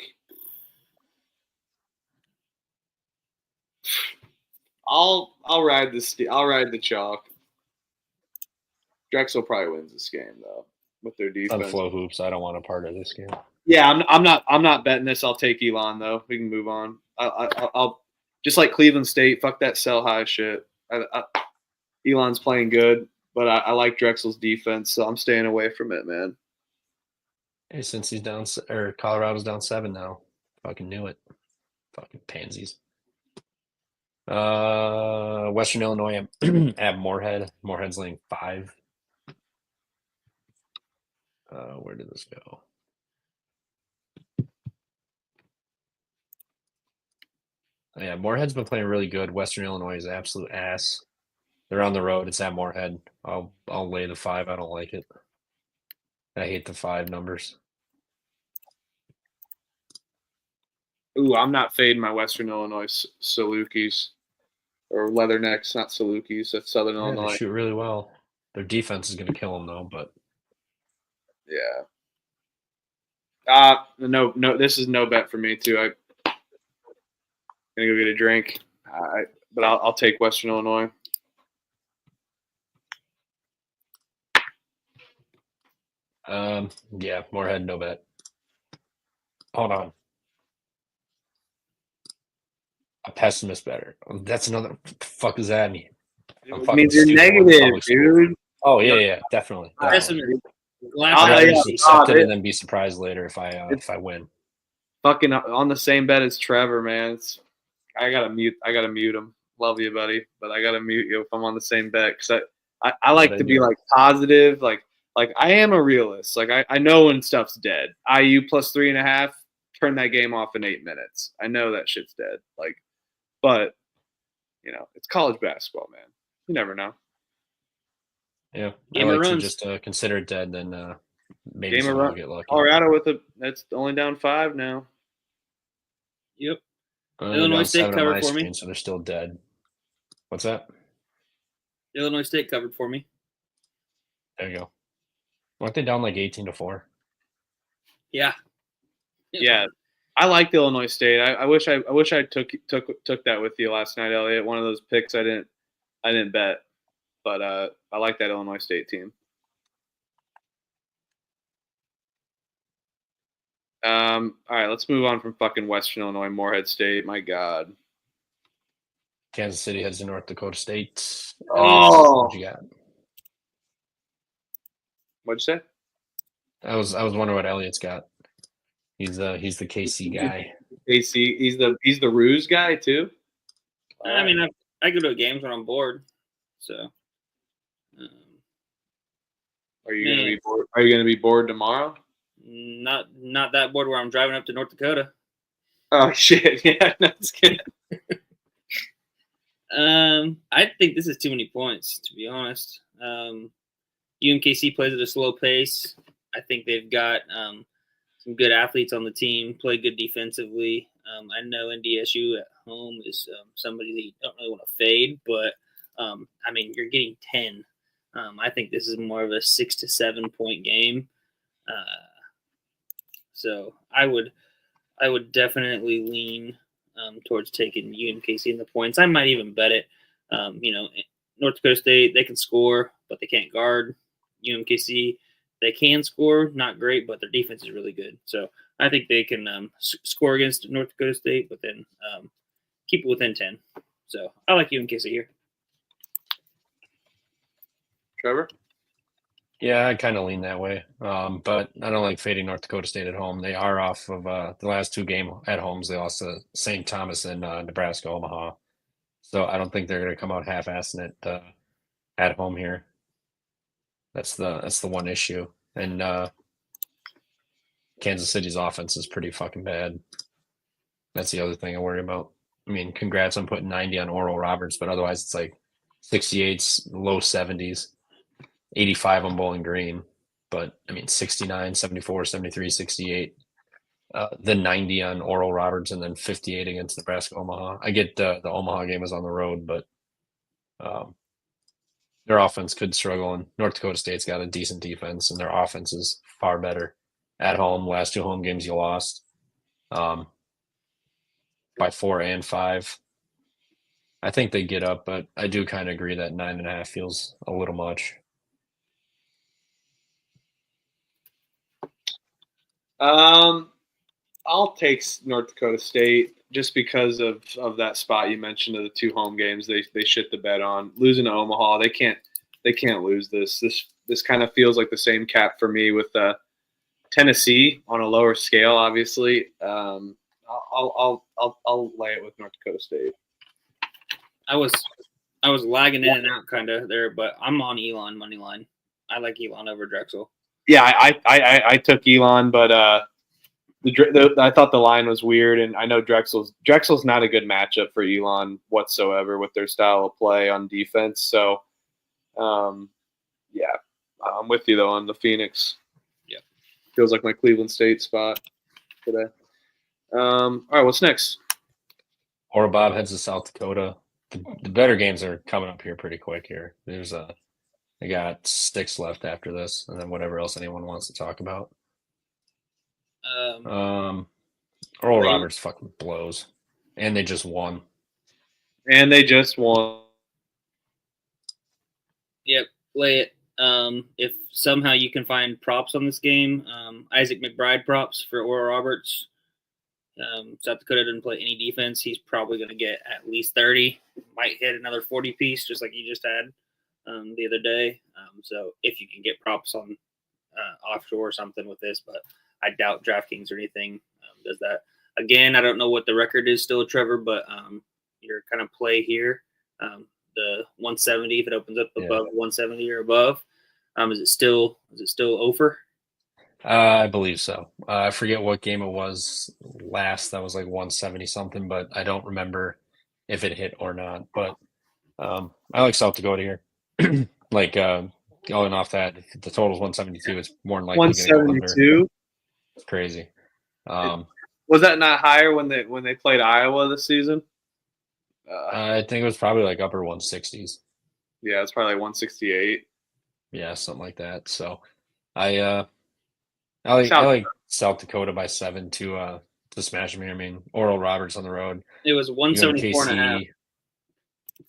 I'll ride I'll ride the chalk. Drexel probably wins this game though with their On defense. Flow Hoops, I don't want a part of this game. Yeah, I'm not betting this. I'll take Elon though. We can move on. I'll just like Cleveland State. Fuck that sell high shit. Elon's playing good, but I like Drexel's defense, so I'm staying away from it, man. Hey, since he's down, or Colorado's down 7 now. Fucking knew it. Fucking pansies. Western Illinois at Moorhead. Moorhead's laying 5. Where did this go? Oh, yeah, Moorhead's been playing really good. Western Illinois is absolute ass. They're on the road. It's at Moorhead. I'll lay the 5. I don't like it. I hate the 5 numbers. Ooh, I'm not fading my Western Illinois Salukis or Leathernecks, not Salukis. That's Southern Yeah, Illinois. they shoot really well. Their defense is going to kill them though, but Yeah. No, this is no bet for me too. I'm gonna go get a drink. But I'll take Western Illinois. Yeah, Moorhead, no bet. Hold on. A pessimist better. That's another. What the fuck does that mean? It means you're negative, dude. Oh yeah, definitely. Pessimist. I'd rather yeah. just accept it and then be surprised later if I win. Fucking on the same bet as Trevor, man. I gotta mute him. Love you, buddy, but I gotta mute you if I'm on the same bet because I like to be like positive, like I am a realist. Like I know when stuff's dead. IU plus 3.5. Turn that game off in 8 minutes. I know that shit's dead. Like, but it's college basketball, man. You never know. Yeah, Game I of like to runs. just consider it dead, then maybe Game of someone will runs. get lucky. Colorado that's only down 5 now. Yep. They're Illinois down State 7 on covered my for me. screen, so they're still dead. What's that? Illinois State covered for me. There you go. Weren't they down like 18-4? Yeah. Yeah, I liked Illinois State. I wish I took that with you last night, Elliot. One of those picks I didn't bet, but I like that Illinois State team. All right, let's move on from fucking Western Illinois, Moorhead State. My God. Kansas City heads to North Dakota State. Oh. What you got? What'd you say? I was wondering what Elliot's got. He's the KC guy. AC. He's the ruse guy too. I mean, I go to games when I'm bored. So. Are you gonna be bored? Are you gonna be bored tomorrow? Not that bored where I'm driving up to North Dakota. Oh shit! Yeah, no, just kidding. I think this is too many points, to be honest. UMKC plays at a slow pace. I think they've got some good athletes on the team, play good defensively. I know NDSU at home is somebody that you don't really want to fade, but I mean, you're getting 10. I think this is more of a 6 to 7 point game. So I would definitely lean towards taking UMKC in the points. I might even bet it. North Dakota State, they can score, but they can't guard. UMKC, they can score, not great, but their defense is really good. So I think they can score against North Dakota State, but then keep it within 10. So I like UMKC here. Trevor? Yeah, I kind of lean that way. But I don't like fading North Dakota State at home. They are off of the last 2 game at homes. They lost to St. Thomas and Nebraska, Omaha. So I don't think they're going to come out half-assing it at home here. That's the one issue. And Kansas City's offense is pretty fucking bad. That's the other thing I worry about. I mean, congrats on putting 90 on Oral Roberts, but otherwise it's like 68s, low 70s, 85 on Bowling Green. But, I mean, 69, 74, 73, 68. Then 90 on Oral Roberts, and then 58 against Nebraska Omaha. I get the Omaha game was on the road, but their offense could struggle, and North Dakota State's got a decent defense, and their offense is far better at home. Last 2 home games you lost by 4 and 5. I think they get up, but I do kind of agree that 9.5 feels a little much. I'll take North Dakota State just because of that spot you mentioned of the 2 home games they shit the bed on. Losing to Omaha, they can't lose this. This kind of feels like the same cap for me with Tennessee on a lower scale, obviously. I'll lay it with North Dakota State. I was lagging in and out kind of there, but I'm on Elon money line. I like Elon over Drexel. Yeah, I took Elon, but I thought the line was weird, and I know Drexel's not a good matchup for Elon whatsoever with their style of play on defense. So, yeah, I'm with you though on the Phoenix. Yeah, feels like my Cleveland State spot today. All right, what's next? Or Bob heads to South Dakota. The better games are coming up here pretty quick here. They got 6 left after this, and then whatever else anyone wants to talk about. Oral Roberts fucking blows, and they just won. Yep, lay it. If somehow you can find props on this game, Isaac McBride props for Oral Roberts. South Dakota didn't play any defense. He's probably going to get at least 30. Might hit another 40 piece, just like he just had the other day. So if you can get props on offshore or something with this, but I doubt DraftKings or anything does that. Again, I don't know what the record is still, Trevor, but your kind of play here, the 170, if it opens up above 170 or above, is it still over? I believe so. I forget what game it was last. That was like 170 something, but I don't remember if it hit or not. But I like South Dakota here. Going off that, if the total's 172, it's more than likely 172. It's crazy. Was that not higher when they played Iowa this season? I think it was probably like upper 160s. Yeah, it's probably like 168. Yeah, something like that. So I like South Dakota by 7 to smash them here. I mean, Oral Roberts on the road. It was 174 and a half.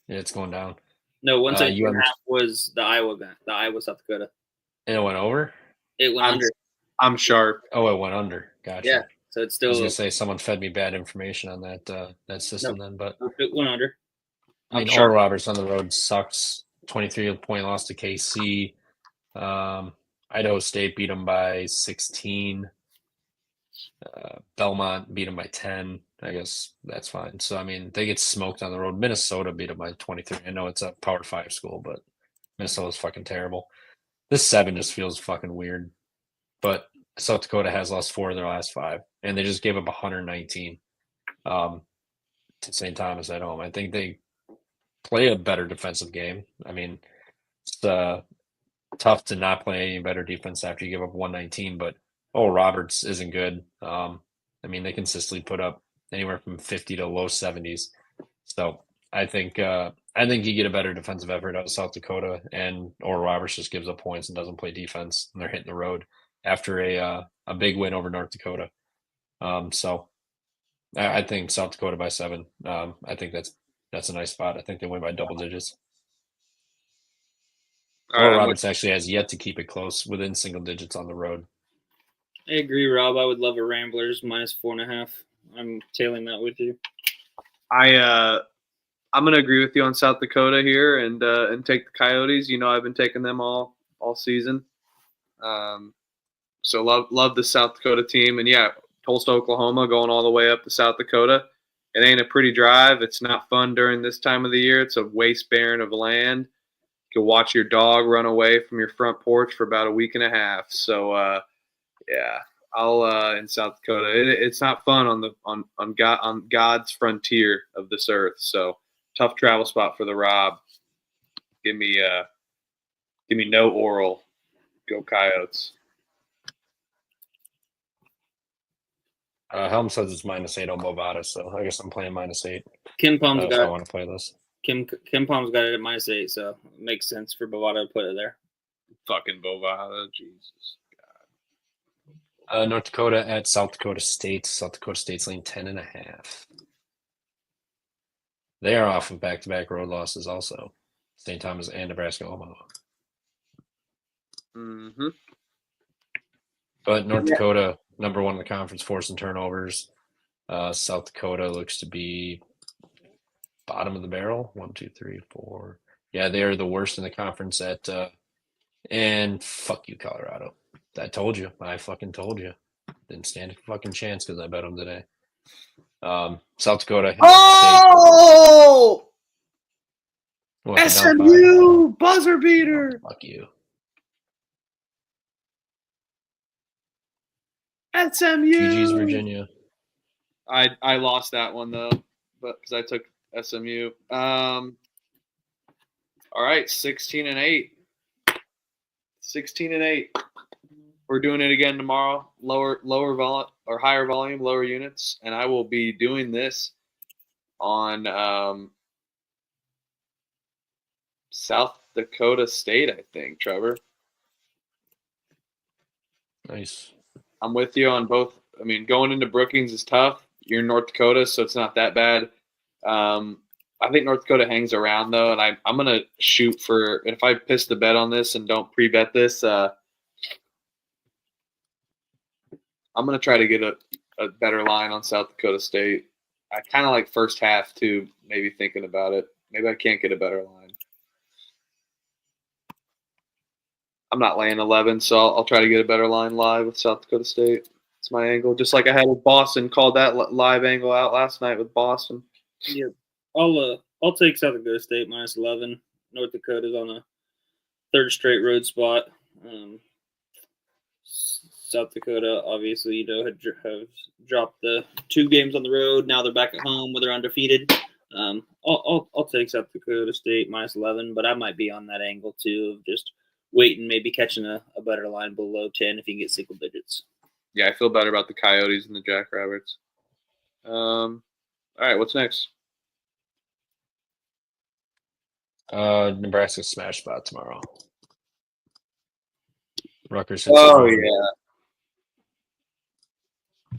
Yeah, it's going down. No, 174 and a half was the Iowa South Dakota. And it went over? It went under. I'm sharp. Oh, it went under. Gotcha. Yeah, so it's still. I was gonna say someone fed me bad information on that system then, but it went under. I mean, Oral Roberts on the road sucks. 23-point loss to KC. Idaho State beat them by 16. Belmont beat them by 10. I guess that's fine. So, I mean, they get smoked on the road. Minnesota beat them by 23. I know it's a Power 5 school, but Minnesota's fucking terrible. This 7 just feels fucking weird. But South Dakota has lost 4 of their last 5, and they just gave up 119 to St. Thomas at home. I think they play a better defensive game. I mean, it's tough to not play any better defense after you give up 119, but Roberts isn't good. I mean, they consistently put up anywhere from 50 to low 70s. So I think you get a better defensive effort out of South Dakota, and Roberts just gives up points and doesn't play defense, and they're hitting the road after a big win over North Dakota. So I think South Dakota by 7. I think that's a nice spot. I think they win by double digits. Roberts actually has yet to keep it close within single digits on the road. I agree, Rob. I would love a Ramblers minus 4.5. I'm tailing that with you. I'm gonna agree with you on South Dakota here and take the Coyotes. You know, I've been taking them all season. So love the South Dakota team, and yeah, Tulsa, Oklahoma, going all the way up to South Dakota. It ain't a pretty drive. It's not fun during this time of the year. It's a waste barren of land. You can watch your dog run away from your front porch for about a week and a half. So yeah, I'll in South Dakota. It's not fun on God's frontier of this earth. So tough travel spot for the Rob. Give me no oral. Go Coyotes. Helm says it's -8 on Bovada, so I guess I'm playing -8. Kim Palm's if I want to play this. Kim Palm's got it at -8, so it makes sense for Bovada to put it there. Fucking Bovada, Jesus. North Dakota at South Dakota State. South Dakota State's leading 10.5. They are off of back-to-back road losses also. St. Thomas and Nebraska, Omaha. Mm-hmm. But North Dakota, number 1 in the conference, forcing turnovers. South Dakota looks to be bottom of the barrel. 1, 2, 3, 4. Yeah, they are the worst in the conference at and fuck you, Colorado. I told you. I fucking told you. Didn't stand a fucking chance because I bet them today. South Dakota. Oh! What, SMU buzzer beater. Fuck you. SMU. GG's Virginia. I lost that one though, but because I took SMU. All right, 16-8. 16-8. We're doing it again tomorrow. Lower volume or higher volume, lower units, and I will be doing this on South Dakota State, I think, Trevor. Nice. I'm with you on both. I mean, going into Brookings is tough. You're in North Dakota, so it's not that bad. I think North Dakota hangs around, though, and I'm going to shoot for – if I piss the bet on this and don't pre-bet this, I'm going to try to get a better line on South Dakota State. I kind of like first half, too, maybe thinking about it. Maybe I can't get a better line. I'm not laying 11, so I'll try to get a better line live with South Dakota State. It's my angle, just like I had with Boston. Called that live angle out last night with Boston. Yeah, I'll take South Dakota State -11. North Dakota's on a third straight road spot. South Dakota, obviously, have dropped the 2 games on the road. Now they're back at home where they're undefeated. I'll take South Dakota State -11, but I might be on that angle too of just waiting, maybe catching a better line below 10 if you can get single digits. Yeah, I feel better about the Coyotes and the Jackrabbits. All right, what's next? Nebraska smash spot tomorrow. Rutgers. Oh, yeah.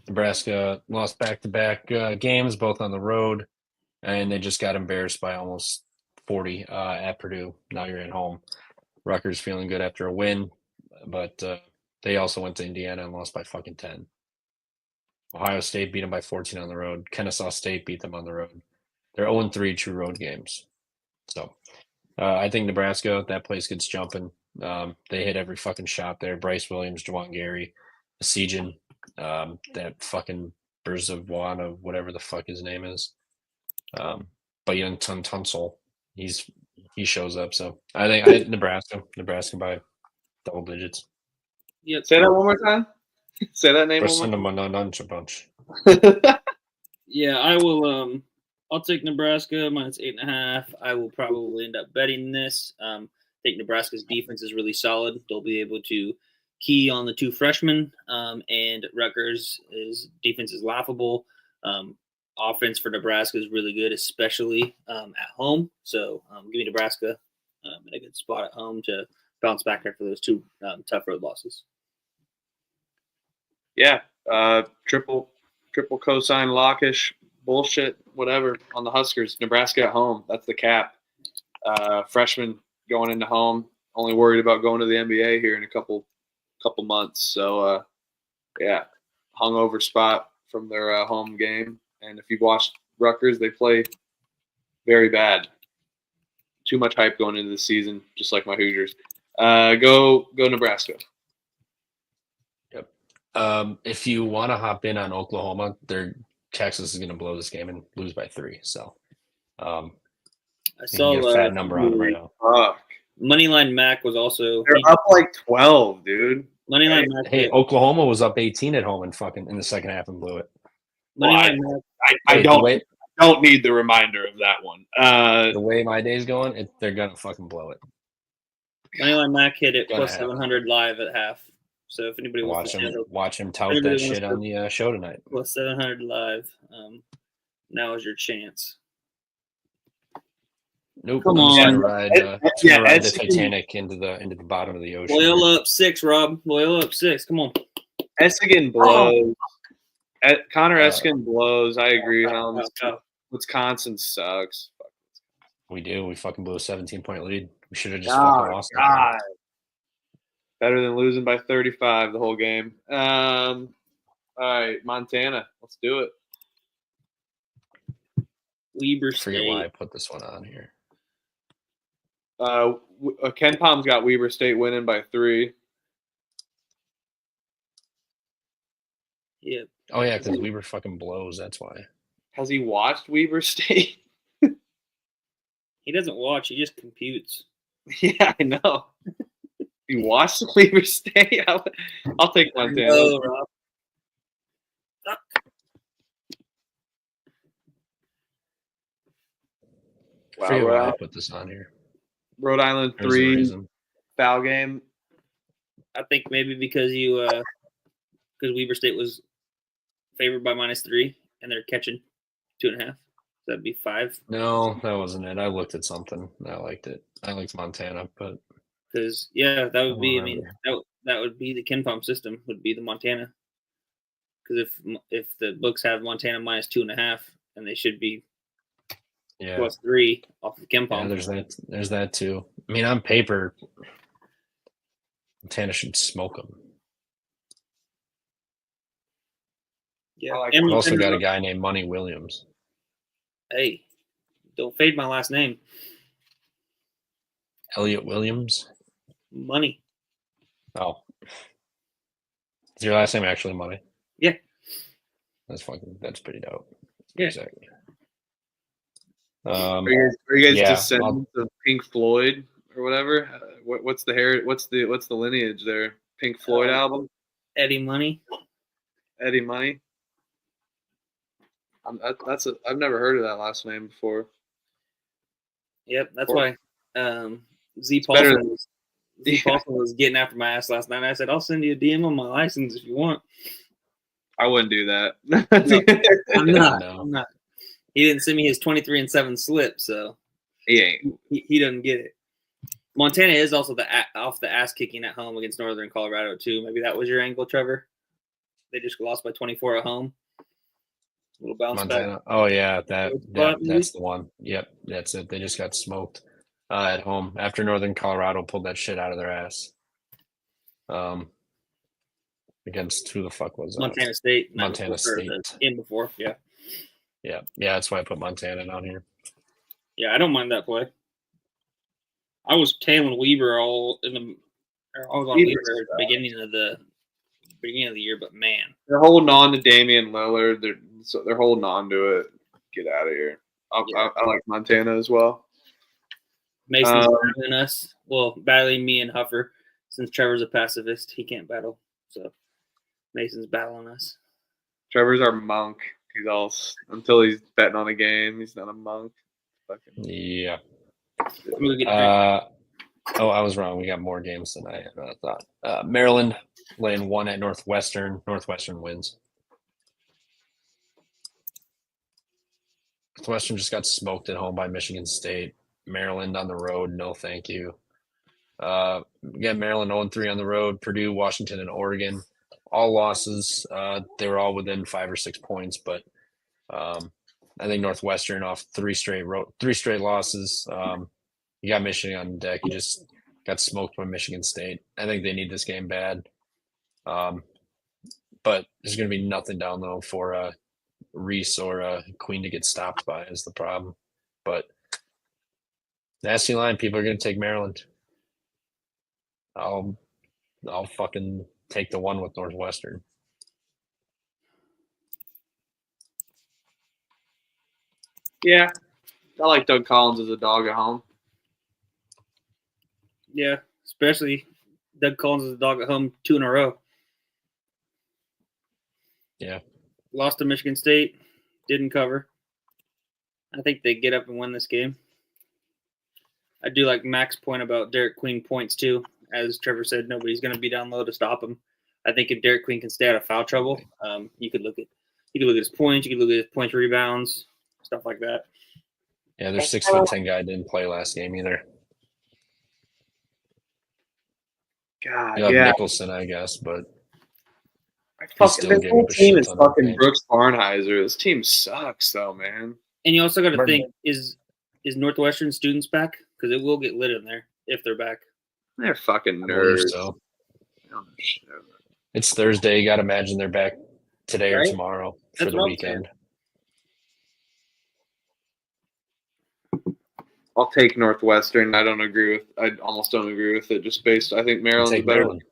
Nebraska lost back-to-back games, both on the road, and they just got embarrassed by almost 40 at Purdue. Now you're at home. Rutgers feeling good after a win, but they also went to Indiana and lost by fucking 10. Ohio State beat them by 14 on the road. Kennesaw State beat them on the road. They're 0-3 true road games. So I think Nebraska, that place gets jumping. They hit every fucking shot there. Bryce Williams, Juwan Gary, Sejan, that fucking Berzawana, whatever the fuck his name is. But Young Tunsil, he shows up. So I think Nebraska by double digits. Yep. Say that one more time. Say that name Person one more of a bunch. time. Yeah, I will. I'll take Nebraska minus 8.5. I will probably end up betting this. I think Nebraska's defense is really solid. They'll be able to key on the two freshmen, and Rutgers' defense is laughable. Offense for Nebraska is really good, especially at home. So give me Nebraska in a good spot at home to bounce back after those two tough road losses. Yeah, triple cosign lockish bullshit, whatever on the Huskers. Nebraska at home. That's the cap. Freshman going into home. Only worried about going to the NBA here in a couple months. So yeah, hungover spot from their home game. And if you've watched Rutgers, they play very bad. Too much hype going into the season, just like my Hoosiers. Go Nebraska. Yep. If you want to hop in on Oklahoma, Texas is going to blow this game and lose by 3. So I you saw can get a fat number on them right now. Fuck. Moneyline Mac was also They're up like 12, dude. Moneyline Mac. Hey, Oklahoma was up 18 at home and in the second half and blew it. Moneyline Mac. I Hey, don't need the reminder of that one. The way my day's going, they're going to fucking blow it. Moneyline Mac hit it Gonna plus happen. 700 live at half. So if anybody wants Watch him tout anybody that wants shit to- on the show tonight. plus 700 live, now is your chance. Nope. Come I'm just on. gonna ride, Yeah, ride the Ed- Titanic into the bottom of the ocean. Loyola up 6, Rob. Loyola up 6. Come on. Essigan blows. Connor Essigan blows. I agree. Wow. Wisconsin sucks. We do. We fucking blew a 17-point lead. We should have just Oh, fucking lost that God. game. Better than losing by 35 the whole game. All right, Montana. Let's do it. Weber I forget why I State. put this one on here. Ken Palm's got Weber State winning by 3. Yeah. Oh yeah, because Weber fucking blows. That's why. Has he watched Weber State? He doesn't watch. He just computes. Yeah, I know. You watched Weber State? I'll take Montana. Oh, Rob. I forget Wow, why I put this on here. Rhode Island There's the 3 reason. foul game. I think maybe because because Weber State was favored by -3 and they're catching 2.5. That'd be 5. No, that wasn't it. I looked at something. I liked it. I liked Montana, but Because that would be. I mean, Whatever. that would be the Ken Palm system. Would be the Montana. Because if the books have Montana -2.5, and they should be yeah. +3 off the Ken Yeah, Palm. there's that too. I mean, on paper, Montana should smoke them. Yeah. I like And We've also got a Montana- guy named Money Williams. Hey, don't fade my last name. Elliot Williams. Money. Oh, is your last name actually Money? Yeah. That's pretty dope. Yeah. Exactly. Are you guys yeah, descendants of Pink Floyd or whatever? What's the lineage there? Pink Floyd album? Eddie Money. Eddie Money? I've never heard of that last name before. Yep, that's Or- why Z better Paulson was, Z Paulson was getting after my ass last night. I said, I'll send you a DM on my license if you want. I wouldn't do that. I'm not. No. I'm not. He didn't send me his 23-7 slip, so He ain't. he doesn't get it. Montana is also off the ass kicking at home against Northern Colorado too. Maybe that was your angle, Trevor. They just lost by 24 at home. Little bounce back. Montana. Oh yeah, Spot, maybe? that's the one. Yep, that's it. They just got smoked at home after Northern Colorado pulled that shit out of their ass. Against who the fuck was that? Montana State. Montana Before, State. In before, yeah. Yeah, that's why I put Montana down here. Yeah, I don't mind that play. I was tailing Weber I was on Weber's Weber at the beginning of the year, but man, They're holding on to Damian Lillard. They're holding on to it. Get out of here. I like Montana as well. Mason's battling us. Well, battling me and Huffer. Since Trevor's a pacifist, he can't battle. So Mason's battling us. Trevor's our monk. He's all until he's betting on a game. He's not a monk. Fucking Yeah. Let me go get a drink. I was wrong. We got more games than I thought. Maryland laying 1 at Northwestern. Northwestern wins. Northwestern just got smoked at home by Michigan State. Maryland on the road, no thank you. Again, Maryland 0-3 on the road. Purdue, Washington, and Oregon, all losses. They were all within 5 or 6 points, but I think Northwestern off 3 straight losses. You got Michigan on deck. You just got smoked by Michigan State. I think they need this game bad. But there's going to be nothing down low for Reese or Queen to get stopped by is the problem. But nasty line, people are going to take Maryland. I'll fucking take the 1 with Northwestern. Yeah, I like Doug Collins as a dog at home. Yeah, especially Doug Collins is a dog at home 2 in a row. Yeah. Lost to Michigan State, didn't cover. I think they get up and win this game. I do like Mac's point about Derek Queen points too. As Trevor said, nobody's going to be down low to stop him. I think if Derek Queen can stay out of foul trouble, you could look at his points, you could look at his points, rebounds, stuff like that. Yeah, their 6'10" guy didn't play last game either. God, You have yeah. Nicholson, I guess, but Fucking, this gave whole up a team shit is ton of fucking points. Brooks Barnheiser. This team sucks, though, man. And you also got to Pardon? think, is Northwestern students back? Because it will get lit in there if they're back. They're fucking I believe nerds. so. It's Thursday. You got to imagine they're back today or Right? tomorrow for That's the what I'm weekend. I'll take Northwestern. I almost don't agree with it. Just based, I think I'll Maryland's take better. Maryland.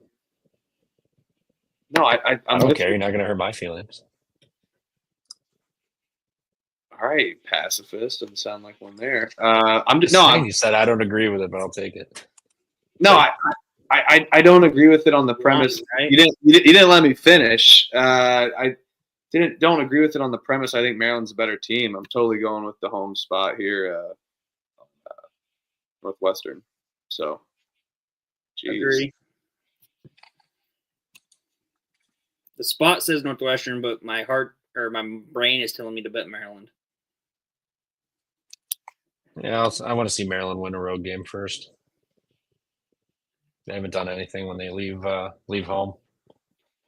No, I I'm don't with care. you. You're not going to hurt my feelings. All right, pacifist. Doesn't sound like one there. I'm just Just no. saying, you said I don't agree with it, but I'll take it. I don't agree with it on the premise. Right? You didn't let me finish. I don't agree with it on the premise. I think Maryland's a better team. I'm totally going with the home spot here, Northwestern. So, geez. Agree. The spot says Northwestern, but my heart or my brain is telling me to bet Maryland. Yeah, I want to see Maryland win a road game first. They haven't done anything when they leave home.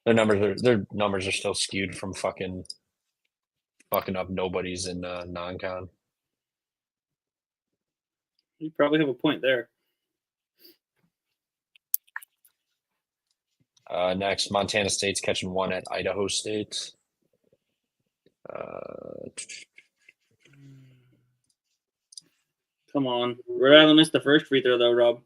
Their numbers are still skewed from fucking up nobodies in non-con. You probably have a point there. Next, Montana State's catching 1 at Idaho State. Come on. Rhode Island missed the first free throw, though, Rob.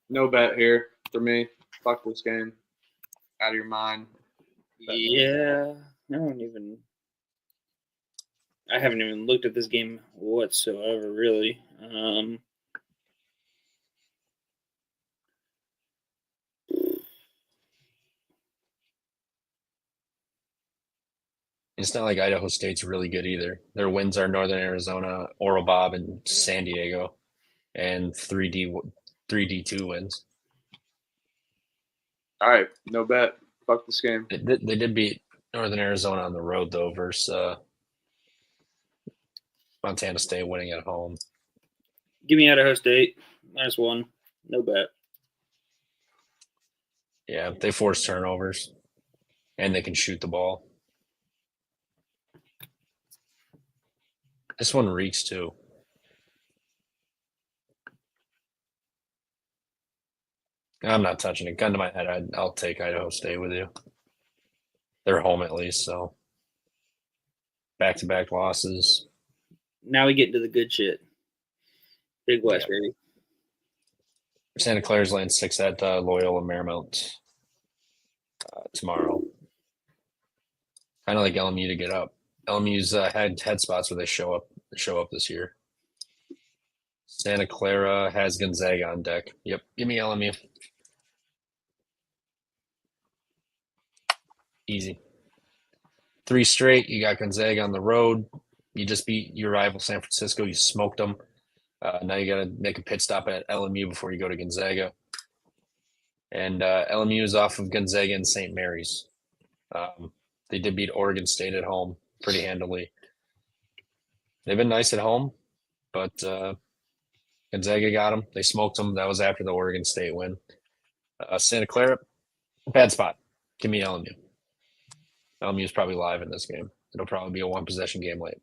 No bet here for me. Fuck this game. Out of your mind. Yeah. I haven't even looked at this game whatsoever, really. It's not like Idaho State's really good either. Their wins are Northern Arizona, Oro Bob, and San Diego, and 3D2 wins. All right, no bet. Fuck this game. They did beat Northern Arizona on the road though, versus Montana State winning at home. Give me Idaho State. -1. No bet. Yeah, they force turnovers, and they can shoot the ball. This one reeks too. I'm not touching it. Gun to my head, I'll take Idaho State with you. They're home at least, so back-to-back losses. Now we get into the good shit. Big West, Yeah. baby. Santa Clara's laying 6 at Loyola Marymount tomorrow. Kind of like LMU to get up. LMU's had spots where they show up this year. Santa Clara has Gonzaga on deck. Yep, give me LMU. Easy. 3 straight. You got Gonzaga on the road. You just beat your rival San Francisco. You smoked them. Now you got to make a pit stop at LMU before you go to Gonzaga. And LMU is off of Gonzaga and St. Mary's. They did beat Oregon State at home pretty handily. They've been nice at home, but Gonzaga got them. They smoked them. That was after the Oregon State win. Santa Clara, bad spot. Give me LMU. LMU is probably live in this game. It'll probably be a 1-possession game late.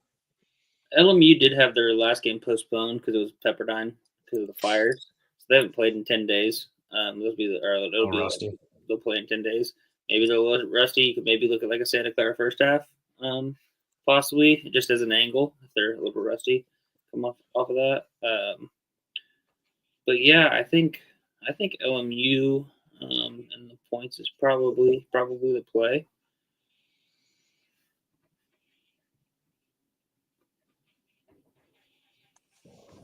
LMU did have their last game postponed because it was Pepperdine because of the fires. So they haven't played in 10 days. They'll Rusty. They'll play in 10 days. Maybe they're a little rusty. You could maybe look at like a Santa Clara first half, possibly just as an angle if they're a little rusty. Come off of that. But yeah, I think LMU and the points is probably the play.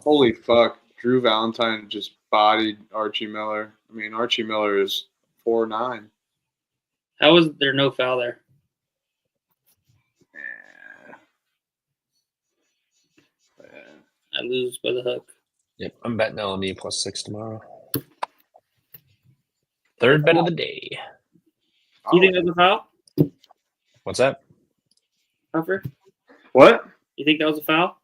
Holy fuck. Drew Valentine just bodied Archie Miller. I mean, Archie Miller is 4'9". How is there no foul there? I lose by the hook. Yep, I'm betting LMU +6 tomorrow. Third bet of the day. You think that was a foul, What's that? Huffer? What? You think that was a foul?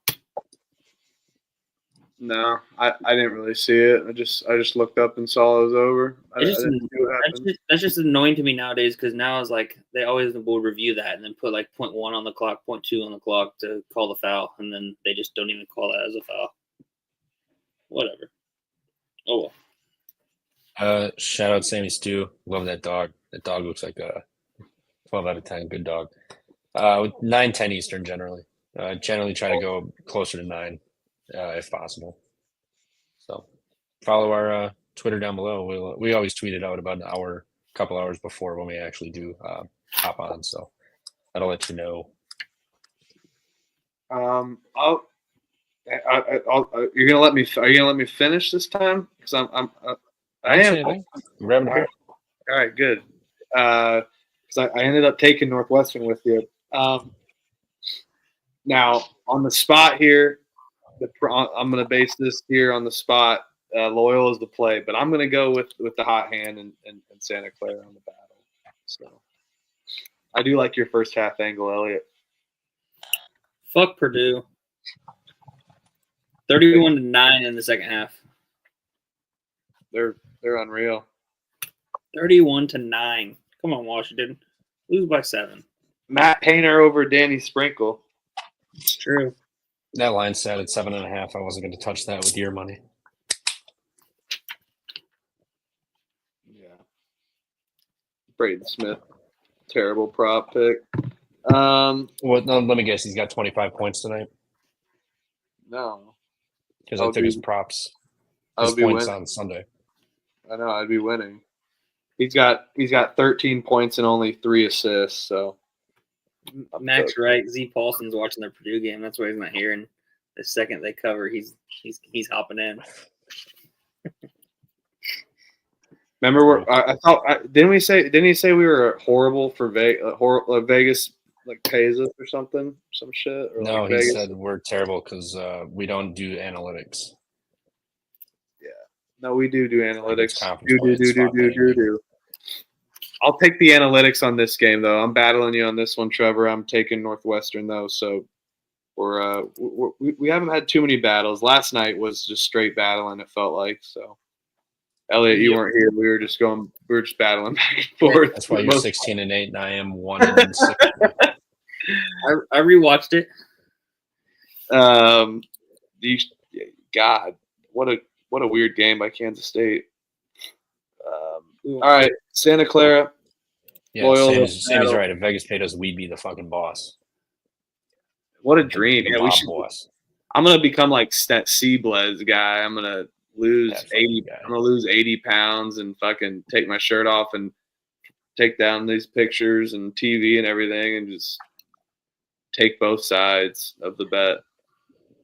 No, I didn't really see it. I just looked up and saw it was over. I didn't see what happened. That's just annoying to me nowadays because now it's like they always will review that and then put like 0.1 on the clock, 0.2 on the clock to call the foul, and then they just don't even call that as a foul. Whatever. Oh well. Shout out Sammy Stew. Love that dog. That dog looks like a 12 out of 10. Good dog. 9-10 Eastern generally. Generally try to go closer to 9 if possible. So follow our Twitter down below. We always tweet it out about an hour, couple hours before when we actually do hop on. So that'll let you know. You're gonna let me. Are you gonna let me finish this time? Because I am. We're having a beer. All right, good. Because I ended up taking Northwestern with you. Now on the spot here, I'm going to base this here on the spot. Loyola is the play, but I'm going to go with the hot hand and Santa Clara on the battle. So I do like your first half angle, Elliot. Fuck Purdue. 31-9 in the second half. They're unreal. 31-9. Come on, Washington. Lose by 7. Matt Painter over Danny Sprinkle. It's true. That line sat at 7.5. I wasn't going to touch that with your money. Yeah. Braden Smith, terrible prop pick. Well, no, let me guess. He's got 25 points tonight No, because I took his props. I His would be points winning. on Sunday. I know I'd be winning. He's got 13 points and only 3 assists. So Max Wright, Z Paulson's watching their Purdue game. That's why he's not here. And the second they cover, he's hopping in. remember, I thought didn't he say we were horrible for Vegas like pays us or something, some shit? Or No, like he Vegas? said we're terrible because we don't do analytics. No, we do analytics. Conference play, Do. I'll take the analytics on this game, though. I'm battling you on this one, Trevor. I'm taking Northwestern, though. So we haven't had too many battles. Last night was just straight battling, it felt like. So, Elliot, you weren't here. We were just battling back and forth. That's why you're 16-8 and I am 1-6. I rewatched it. God, what a weird game by Kansas State. All right, Santa Clara. Yeah, Loyola Sammy's right. If Vegas paid us, we'd be the fucking boss. What a dream! The Yeah, mob boss. I'm gonna become like Stet Seablez guy. I'm gonna lose That fucking 80. guy. I'm gonna lose 80 pounds and fucking take my shirt off and take down these pictures and TV and everything and just take both sides of the bet.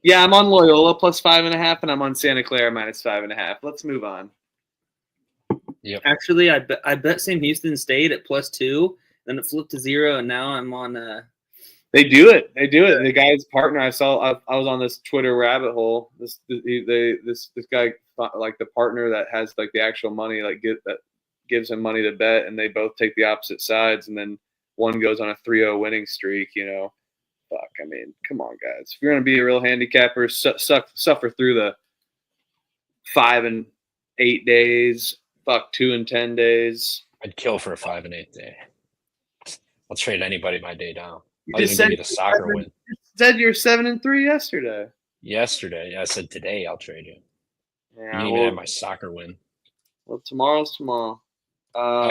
Yeah, I'm on Loyola +5.5, and I'm on Santa Clara -5.5. Let's move on. Yep. Actually, I bet Sam Houston State at +2. And then it flipped to 0, and now I'm on. They do it. The guy's partner. I was on this Twitter rabbit hole. This guy, like the partner that has like the actual money, like that gives him money to bet, and they both take the opposite sides, and then one goes on a 3-0 winning streak. Fuck. I mean, come on, guys. If you're gonna be a real handicapper, suffer through the 5 and 8 days. Fuck 2 and 10 days. I'd kill for a 5 and 8 day. I'll trade anybody my day down. You I'll just even said give you the soccer win. Said you're 7 and 3 yesterday. Yesterday, I said today I'll trade you. Yeah, You didn't even have my soccer win. Well, tomorrow's tomorrow.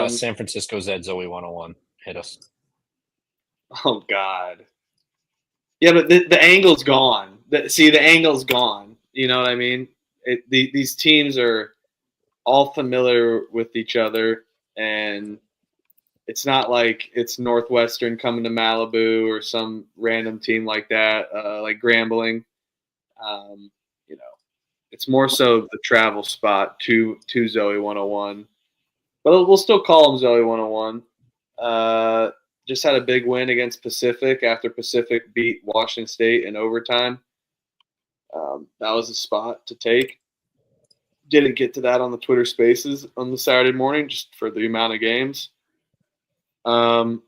San Francisco's at Zoe 101. Hit us. Oh God. Yeah, but the angle's gone. The angle's gone. You know what I mean? These teams are all familiar with each other, and it's not like it's Northwestern coming to Malibu or some random team like that, like Grambling. It's more so the travel spot to Zoe 101. But we'll still call them Zoe 101. Just had a big win against Pacific after Pacific beat Washington State in overtime. That was a spot to take. Didn't get to that on the Twitter Spaces on the Saturday morning just for the amount of games. I'll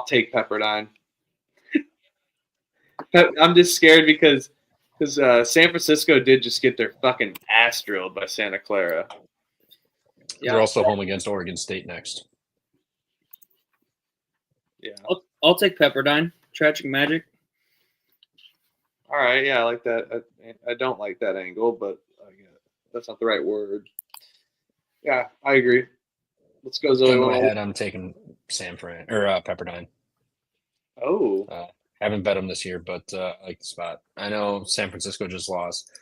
take Pepperdine. I'm just scared because San Francisco did just get their fucking ass drilled by Santa Clara. They're also home against Oregon State next. Yeah. I'll take Pepperdine. Tragic Magic. All right. Yeah, I like that. I don't like that angle, but that's not the right word. Yeah, I agree. Let's go Zoe. In my head, I'm taking San Fran or Pepperdine. Oh. Haven't bet them this year, but I like the spot. I know San Francisco just lost.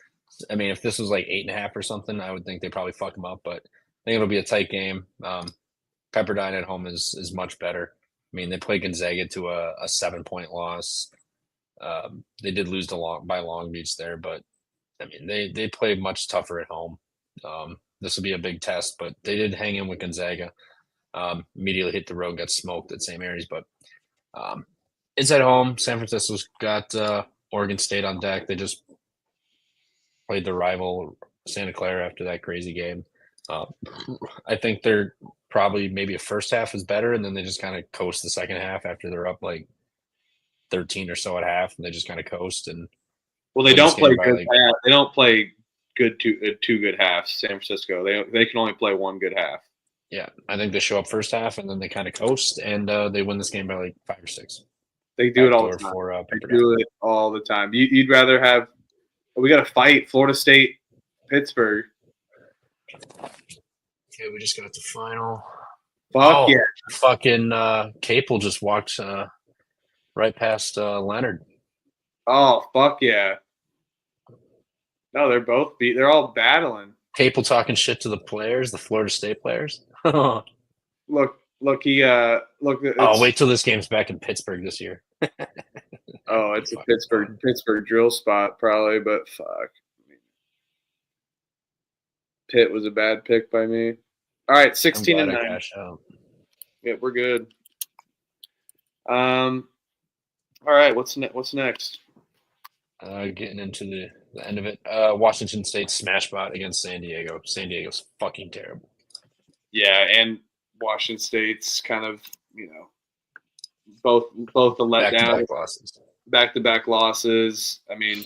I mean, if this was like 8.5 or something, I would think they probably fuck them up. But I think it'll be a tight game. Pepperdine at home is much better. I mean, they played Gonzaga to a 7-point loss. They did lose by Long Beach there, but I mean, they play much tougher at home. This will be a big test, but they did hang in with Gonzaga. Immediately hit the road, got smoked at St. Mary's, but it's at home. San Francisco's got Oregon State on deck. They just played the rival Santa Clara after that crazy game. I think they're probably maybe a first half is better, and then they just kind of coast the second half after they're up like 13 or so at half, and they just kind of coast. And well, they don't play good. They don't play two good halves. San Francisco, they can only play one good half. Yeah, I think they show up first half, and then they kind of coast, and they win this game by like 5 or 6. They do it all the time. They do it all the time. You'd rather have – we got to fight Florida State, Pittsburgh. Okay, we just got the final. Fuck yeah. Fucking Capel just walked right past Leonard. Oh, fuck yeah. No, they're both beat. They're all battling. Capel talking shit to the players, the Florida State players. Look, wait till this game's back in Pittsburgh this year. It's a Pittsburgh drill spot probably, but fuck. Pitt was a bad pick by me. All right, 16-9. Yeah, we're good. All right, what's next? Getting into the end of it. Washington State smash bot against San Diego. San Diego's fucking terrible. Yeah, and Washington State's kind of, both the letdown, back-to-back losses. I mean,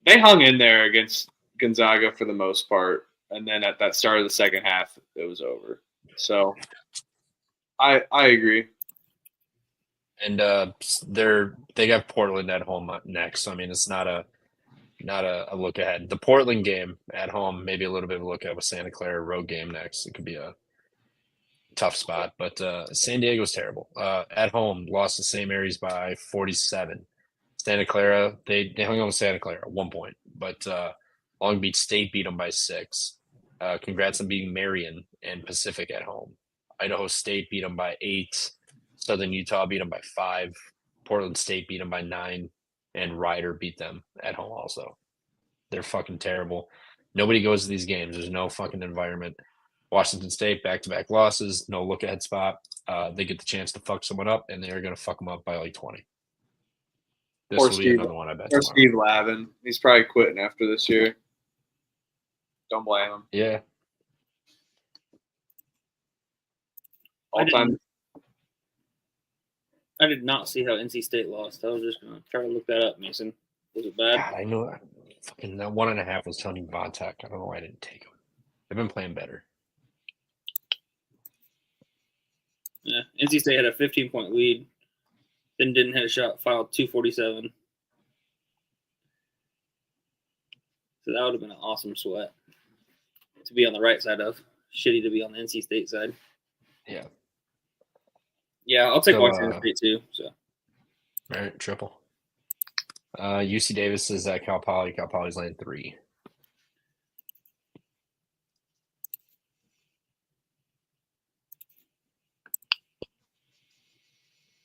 they hung in there against Gonzaga for the most part, and then at that start of the second half, it was over. So, I agree. And they got Portland at home next. So, I mean, it's not a look ahead. The Portland game at home, maybe a little bit of a look ahead with Santa Clara road game next. It could be a tough spot, but San Diego's terrible. At home, lost to St. Mary's by 47. Santa Clara, they hung on with Santa Clara at 1 point, but Long Beach State beat them by 6. Congrats on beating Marion and Pacific at home. Idaho State beat them by 8. Southern Utah beat them by 5. Portland State beat them by 9. And Ryder beat them at home also. They're fucking terrible. Nobody goes to these games. There's no fucking environment. Washington State, back-to-back losses, no look-ahead spot. They get the chance to fuck someone up, and they're going to fuck them up by like 20. This Poor will be Steve. another one, I bet. Or Tomorrow. Steve Lavin. He's probably quitting after this year. Don't blame him. Yeah. All time. I did not see how NC State lost. I was just going to try to look that up, Mason. Was it bad? God, I know. Fucking that 1.5 was Tony Vontek. I don't know why I didn't take him. They've been playing better. Yeah, NC State had a 15-point lead, then didn't hit a shot, filed 247. So that would have been an awesome sweat to be on the right side of. Shitty to be on the NC State side. Yeah. Yeah, I'll take So, Washington State too. So All right, triple. UC Davis is at Cal Poly. Cal Poly's laying 3.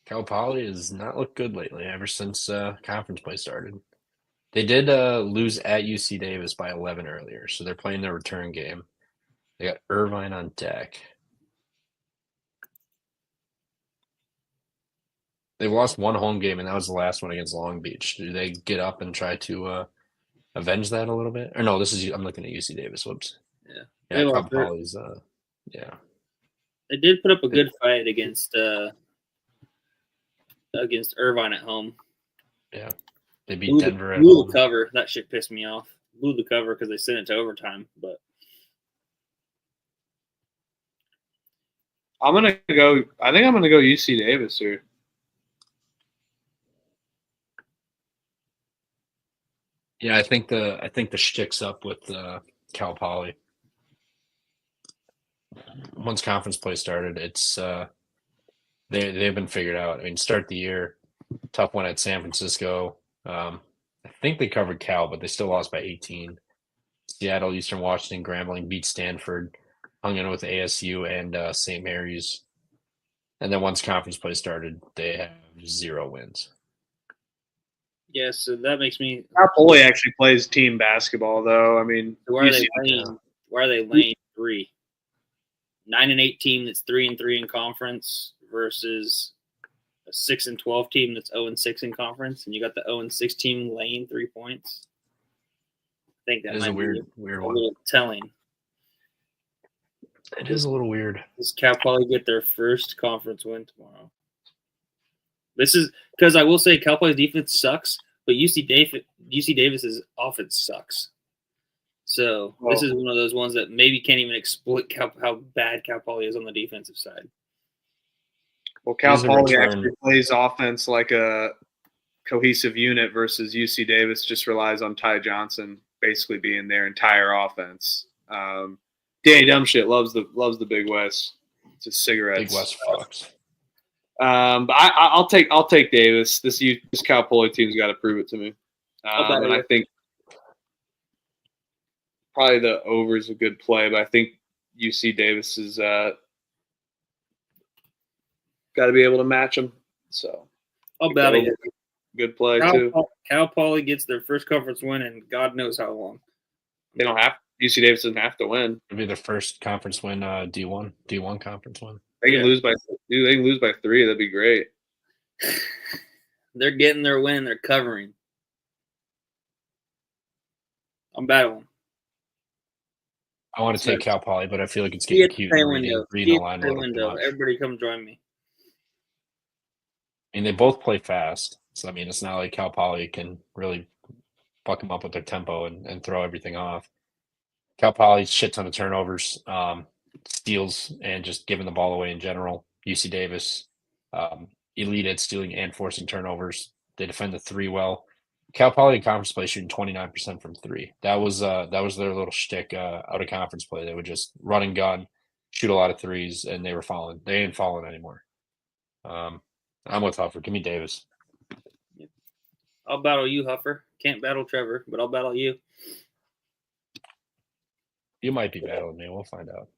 Cal Poly has not looked good lately ever since conference play started. They did lose at UC Davis by 11 earlier, so they're playing their return game. They got Irvine on deck. They've lost one home game, and that was the last one against Long Beach. Do they get up and try to avenge that a little bit? Or no, I'm looking at UC Davis. Whoops. Yeah. Yeah, They Cal lost it. Poly's, yeah. they did put up a good fight against Irvine at home. Yeah. They beat Denver at blew home. the cover. That shit pissed me off. Blew the cover because they sent it to overtime. But I think I'm gonna go UC Davis here. Yeah, I think the shtick's up with Cal Poly. Once conference play started, it's they've been figured out. I mean, start the year, tough one at San Francisco. I think they covered Cal, but they still lost by 18. Seattle, Eastern Washington, Grambling beat Stanford, hung in with ASU and St. Mary's. And then once conference play started, they have 0 wins. yeah, so that makes me. Cal Poly actually plays team basketball, though. I mean, Where are they UC laying? Where are they laying 3? 9-8 team that's 3-3 in conference versus a 6-12 team that's 0-6 in conference, and you got the 0-6 team laying 3 points. I think that It is might a weird be a one. little telling. It is a little weird. Does Cal Poly get their first conference win tomorrow? This is because I will say Cal Poly's defense sucks, but UC Davis's offense sucks. So this is one of those ones that maybe can't even exploit how bad Cal Poly is on the defensive side. Well, Cal Here's a Poly return. actually plays offense like a cohesive unit versus UC Davis just relies on Ty Johnson basically being their entire offense. Danny Dumbshit loves the Big West. It's a cigarettes. Big West fucks. But I'll take Davis. This Cal Poly team's got to prove it to me. And I think probably the over is a good play, but I think UC Davis is got to be able to match them. So I'll bet on it. good play too. Cal Poly gets their first conference win in God knows how long. They don't have UC Davis doesn't have to win. It'll be their first conference win, D1 conference win. They can lose by 3. That'd be great. They're getting their win. They're covering. I'm battling. I want to take Cal Poly, but I feel like it's See getting at the cute pay and window. reading See the at line the a pay little too window. much. Everybody come join me. I mean, they both play fast. So, I mean, it's not like Cal Poly can really fuck them up with their tempo and throw everything off. Cal Poly, shit ton of turnovers, steals, and just giving the ball away in general. UC Davis, elite at stealing and forcing turnovers. They defend the 3 well. Cal Poly in conference play shooting 29% from 3. That was their little shtick out of conference play. They would just run and gun, shoot a lot of 3s, and they were falling. They ain't falling anymore. I'm with Huffer. Give me Davis. I'll battle you, Huffer. Can't battle Trevor, but I'll battle you. You might be battling me. We'll find out.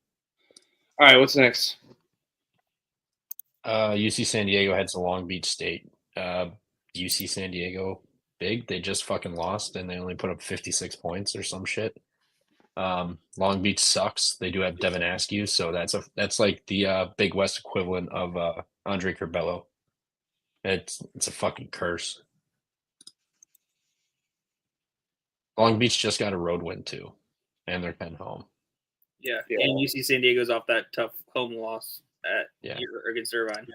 All right, what's next? UC San Diego heads to Long Beach State. UC San Diego big. They just fucking lost, and they only put up 56 points or some shit. Long Beach sucks. They do have Devin Askew, so that's like the Big West equivalent of Andre Curbelo. It's a fucking curse. Long Beach just got a road win too, and they're 10 home. Yeah, and UC San Diego's off that tough home loss against Irvine.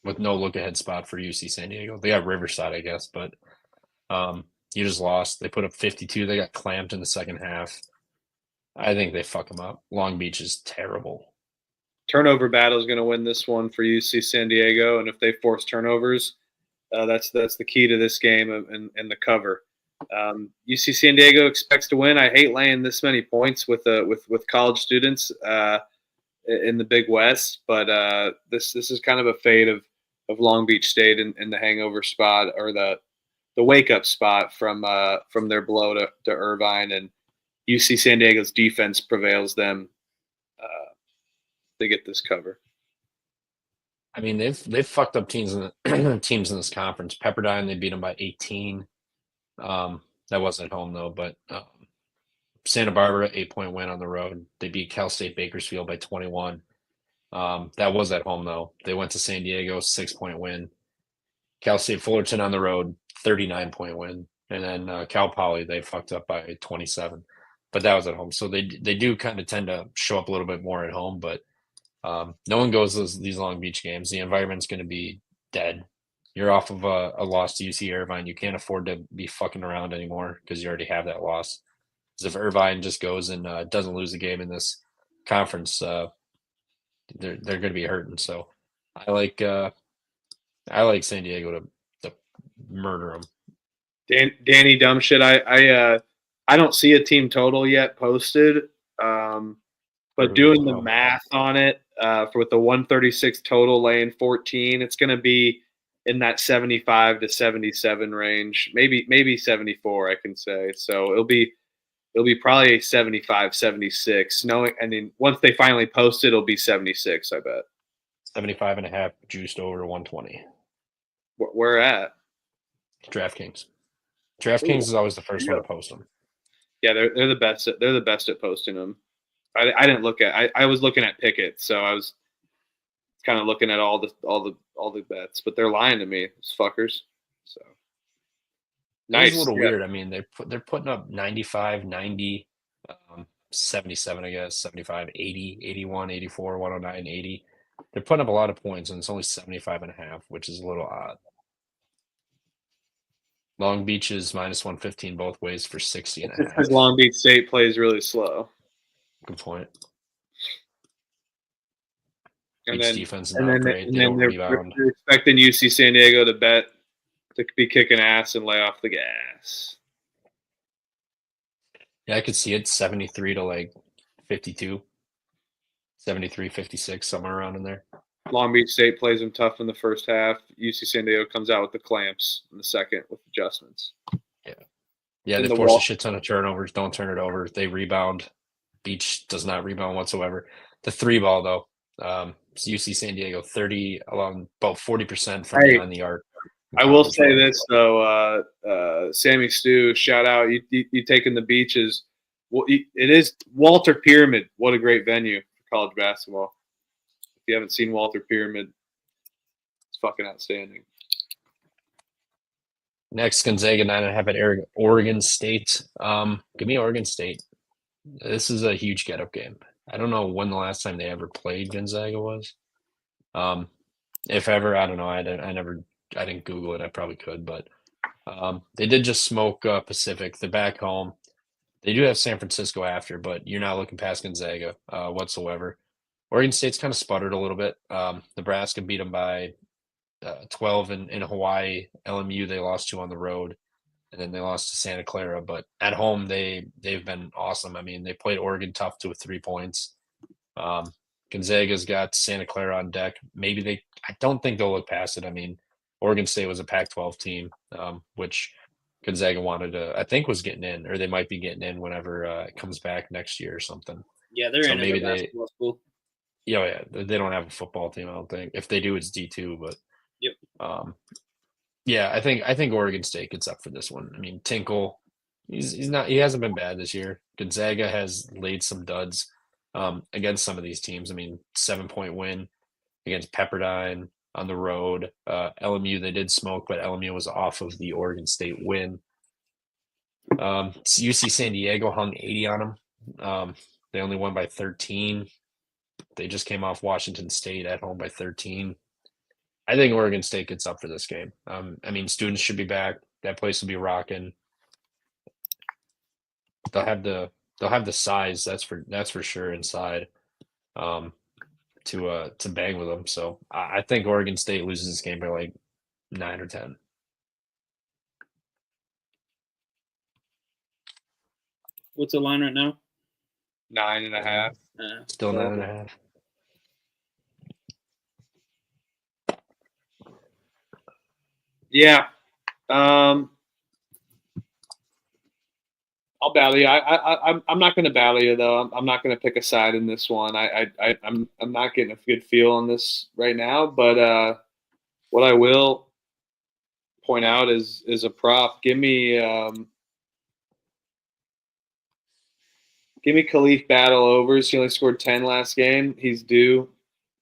With no look-ahead spot for UC San Diego. They got Riverside, I guess, but you just lost. They put up 52. They got clamped in the second half. I think they fuck them up. Long Beach is terrible. Turnover battle is going to win this one for UC San Diego, and if they force turnovers, that's the key to this game and the cover. UC San Diego expects to win. I hate laying this many points with college students in the Big West, but this is kind of a fate of Long Beach State in the hangover spot or the wake up spot from their blow to Irvine, and UC San Diego's defense prevails them. They get this cover. I mean, they've fucked up teams in this conference. Pepperdine, they beat them by 18. That wasn't at home though, but Santa Barbara 8-point win on the road. They beat Cal State Bakersfield by 21. That was at home though. They went to San Diego 6-point win. Cal State Fullerton on the road 39-point win, and then Cal Poly they fucked up by 27. But that was at home, so they do kind of tend to show up a little bit more at home, but. No one goes to these Long Beach games. The environment's going to be dead. You're off of a loss to UC Irvine. You can't afford to be fucking around anymore because you already have that loss. Because if Irvine just goes and doesn't lose a game in this conference, they're going to be hurting. So I like San Diego to murder them. Danny Dumbshit. I don't see a team total yet posted. But doing the math on it with the 136 total laying 14, it's going to be in that 75 to 77 range, maybe 74, I can say. So it'll be probably 75, 76. Once they finally post it, it'll be 76, I bet. 75.5 juiced over 120. Where at? DraftKings. DraftKings is always the first one to post them. Yeah, they're the best. They're the best at posting them. I didn't look at. I was looking at Pickett, so I was kind of looking at all the bets, but they're lying to me, these fuckers. So nice. It's a little weird. I mean, they're putting up 95, 90, 77, I guess, 75, 80, 81, 84, 109, 80. They're putting up a lot of points, and it's only 75.5, which is a little odd. Long Beach is minus 115 both ways for 60.5. Because Long Beach State plays really slow. Good point. And Beach defense is not great. They don't rebound. They're expecting UC San Diego to be kicking ass and lay off the gas. Yeah, I could see it 73 to like 52, 73, 56, somewhere around in there. Long Beach State plays them tough in the first half. UC San Diego comes out with the clamps in the second with adjustments. Yeah, they force a shit ton of turnovers. Don't turn it over. They rebound. Beach does not rebound whatsoever. The 3-ball, though, UC San Diego, 30 along about 40% from behind the arc. I will say this, though, Sammy Stu, shout out. You taking the Beaches. Well, it is Walter Pyramid. What a great venue for college basketball. If you haven't seen Walter Pyramid, it's fucking outstanding. Next, Gonzaga 9.5 at Oregon State. Give me Oregon State. This is a huge get-up game. I don't know when the last time they ever played Gonzaga was. If ever, I don't know. I didn't Google it. I probably could, but they did just smoke Pacific. They're back home. They do have San Francisco after, but you're not looking past Gonzaga whatsoever. Oregon State's kind of sputtered a little bit. Nebraska beat them by 12 in Hawaii. LMU they lost to on the road. And then they lost to Santa Clara, but at home they've been awesome. I mean, they played Oregon tough to 3 points. Gonzaga's got Santa Clara on deck. I don't think they'll look past it. I mean, Oregon State was a Pac-12 team, which Gonzaga wanted to, I think, was getting in, or they might be getting in whenever it comes back next year or something. Yeah, they're in a basketball school. Yeah, they don't have a football team, I don't think. If they do, it's D2, but yep. Yeah, I think Oregon State gets up for this one. I mean, Tinkle, he hasn't been bad this year. Gonzaga has laid some duds against some of these teams. I mean, 7-point win against Pepperdine on the road. LMU they did smoke, but LMU was off of the Oregon State win. UC San Diego hung 80 on them. They only won by 13. They just came off Washington State at home by 13. I think Oregon State gets up for this game. I mean, students should be back. That place will be rocking. They'll have the size. That's for sure inside. To bang with them. So I think Oregon State loses this game by like 9 or 10. What's the line right now? 9.5. Still 9.5. Yeah. I'll battle you. I'm not going to battle you though. I'm not going to pick a side in this one. I'm not getting a good feel on this right now. But what I will point out is a prop. Give me Khalif Battle overs. He only scored 10 last game. He's due.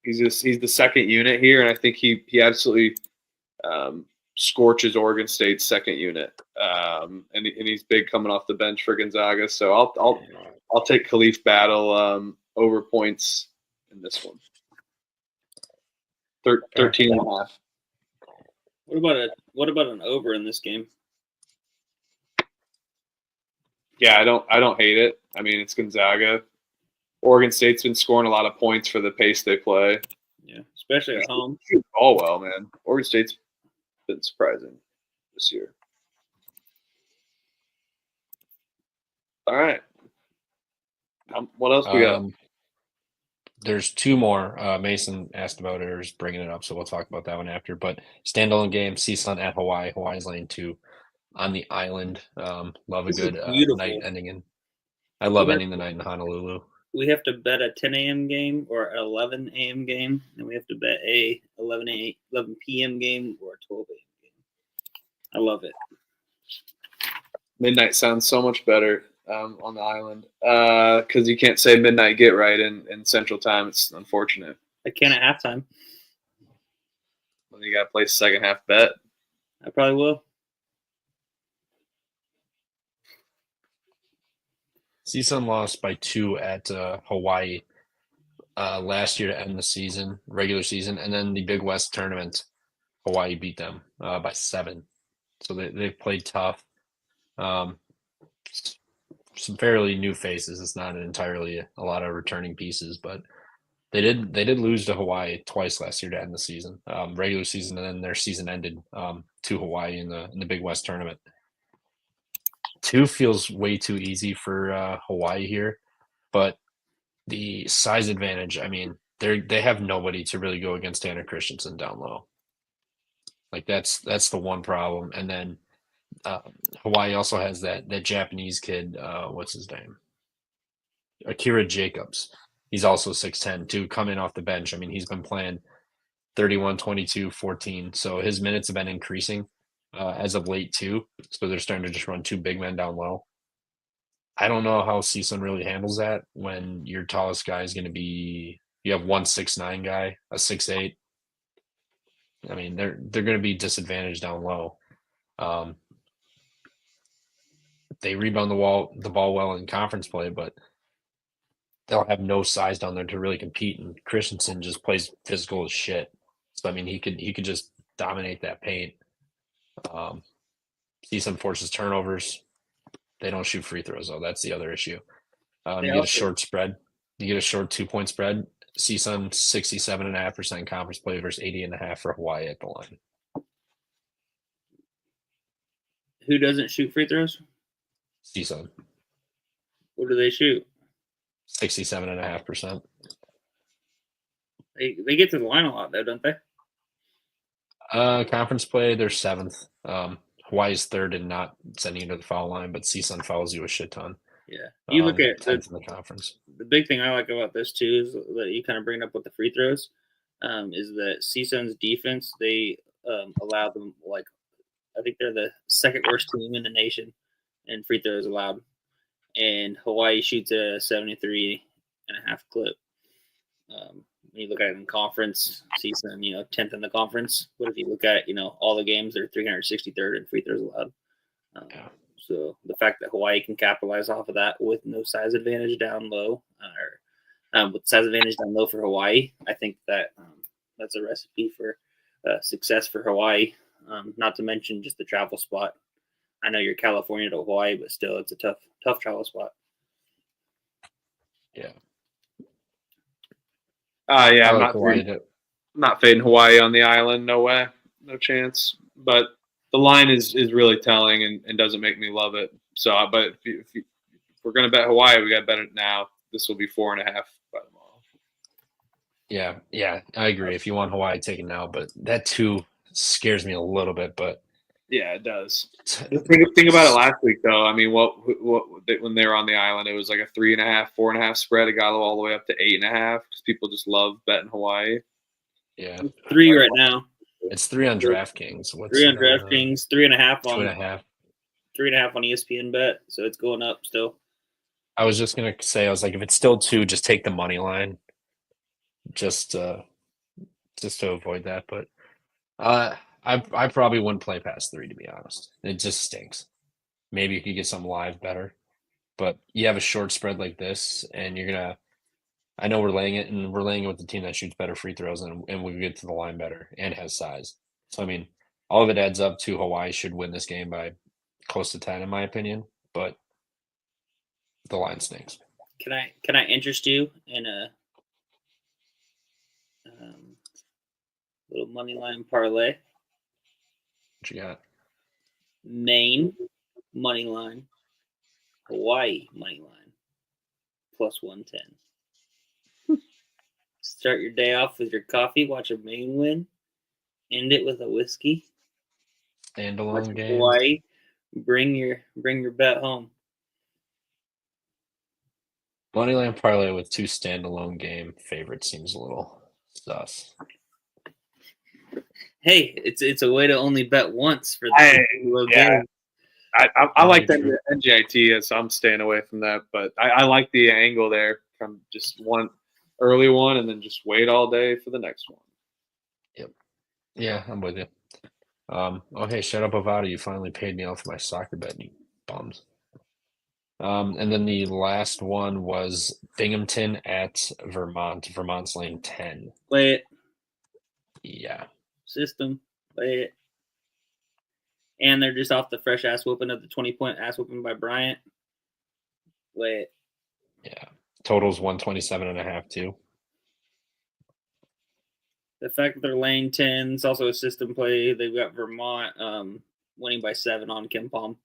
He's the second unit here, and I think he absolutely scorches Oregon State's second unit. And he's big coming off the bench for Gonzaga. So I'll take Khalif Battle over points in this one. 13.5. What about an over in this game? Yeah, I don't hate it. I mean, it's Gonzaga. Oregon State's been scoring a lot of points for the pace they play. Yeah, especially at home. All well, man. Oregon State's been surprising this year. All right. What else we got? There's two more. Mason asked about it or is bringing it up, so we'll talk about that one after. But standalone game, CSUN at Hawaii. Hawaii's lane 2 on the island. Love a good night ending in. I love ending the night in Honolulu. We have to bet a 10 a.m. game or an 11 a.m. game, and we have to bet a 11 p.m. game or a 12 a.m. game. I love it. Midnight sounds so much better on the island because you can't say midnight get right in Central Time. It's unfortunate. I can at halftime. Well, you got to play second half bet. I probably will. CSUN lost by 2 at Hawaii last year to end the regular season, and then the Big West tournament, Hawaii beat them by 7. So they played tough. Some fairly new faces. It's not entirely a lot of returning pieces, but they did lose to Hawaii twice last year to end the season, regular season, and then their season ended to Hawaii in the Big West tournament. 2 feels way too easy for Hawaii here, but the size advantage, I mean, they have nobody to really go against Tanner Christensen down low. Like that's the one problem. And then Hawaii also has that Japanese kid, what's his name? Akira Jacobs. He's also 6'10", too, coming off the bench. I mean, he's been playing 31, 22, 14. So his minutes have been increasing as of late, too. So they're starting to just run 2 big men down low. I don't know how CSUN really handles that when your tallest guy is going to be – you have one 6'9" guy, a 6'8". I mean, they're going to be disadvantaged down low. They rebound the ball well in conference play, but they'll have no size down there to really compete. And Christensen just plays physical as shit. So I mean, he could just dominate that paint. CSUN forces turnovers. They don't shoot free throws though. That's the other issue. You get a short spread. You get a short 2-point spread. CSUN 67.5% conference play versus 80.5% for Hawaii at the line. Who doesn't shoot free throws? CSUN. What do they shoot? 67.5%. They get to the line a lot though, don't they? Conference play, they're 7th. Hawaii's 3rd in not sending you to the foul line, but CSUN fouls you a shit ton. Yeah, you look at 10th in the conference. The big thing I like about this too is that you kind of bring up with the free throws, is that CSUN's defense, they allow them like I think they're the second worst team in the nation in free throws allowed. And Hawaii shoots a 73.5 clip. When you look at it in conference season, 10th in the conference. But if you look at, all the games, they're 363rd in free throws allowed. So the fact that Hawaii can capitalize off of that with no size advantage down low, with size advantage down low for Hawaii, I think that that's a recipe for success for Hawaii. Not to mention just the travel spot. I know you're California to Hawaii, but still, it's a tough travel spot. Yeah. Yeah, I'm not fading Hawaii on the island. No way, no chance. But the line is really telling and doesn't make me love it. So, but if we're gonna bet Hawaii, we got to bet it now. This will be 4.5 by tomorrow. Yeah, I agree. If you want Hawaii, take it now. But that too scares me a little bit. But yeah, it does. Think about it last week, though. I mean, what when they were on the island, it was like a 3.5, 4.5 spread. It got all the way up to 8.5 because people just love betting Hawaii. Yeah, 3 right now. It's 3 on DraftKings. 3 on DraftKings, 3.5 on 2.5. 3.5 on ESPN bet. So it's going up still. I was just gonna say, I was like, if it's still 2, just take the money line, just to avoid that. But I probably wouldn't play past 3, to be honest. It just stinks. Maybe you could get some live better, but you have a short spread like this, and you're gonna. I know we're laying it with the team that shoots better free throws, and we get to the line better and has size. So I mean, all of it adds up to Hawaii should win this game by close to 10, in my opinion. But the line stinks. Can I interest you in a little money line parlay? What you got? Maine money line, Hawaii money line, plus 110. Start your day off with your coffee, watch a Maine win, end it with a whiskey. Standalone game. Hawaii, bring your bet home. Moneyline parlay with 2 standalone game favorites seems a little sus. Hey, it's a way to only bet once for the game. I like that NJIT, so I'm staying away from that. But I like the angle there from just one early one and then just wait all day for the next one. Yep. Yeah, I'm with you. Oh, hey, shut up, Avada. You finally paid me off for my soccer bet, you bums. And then the last one was Binghamton at Vermont. Vermont's laying 10. Play it. Yeah. System. Play it. And they're just off the fresh ass whooping of the 20-point ass whooping by Bryant. Play it. Yeah. Total's 127.5 too. The fact that they're laying 10 is also a system play. They've got Vermont winning by 7 on KenPom.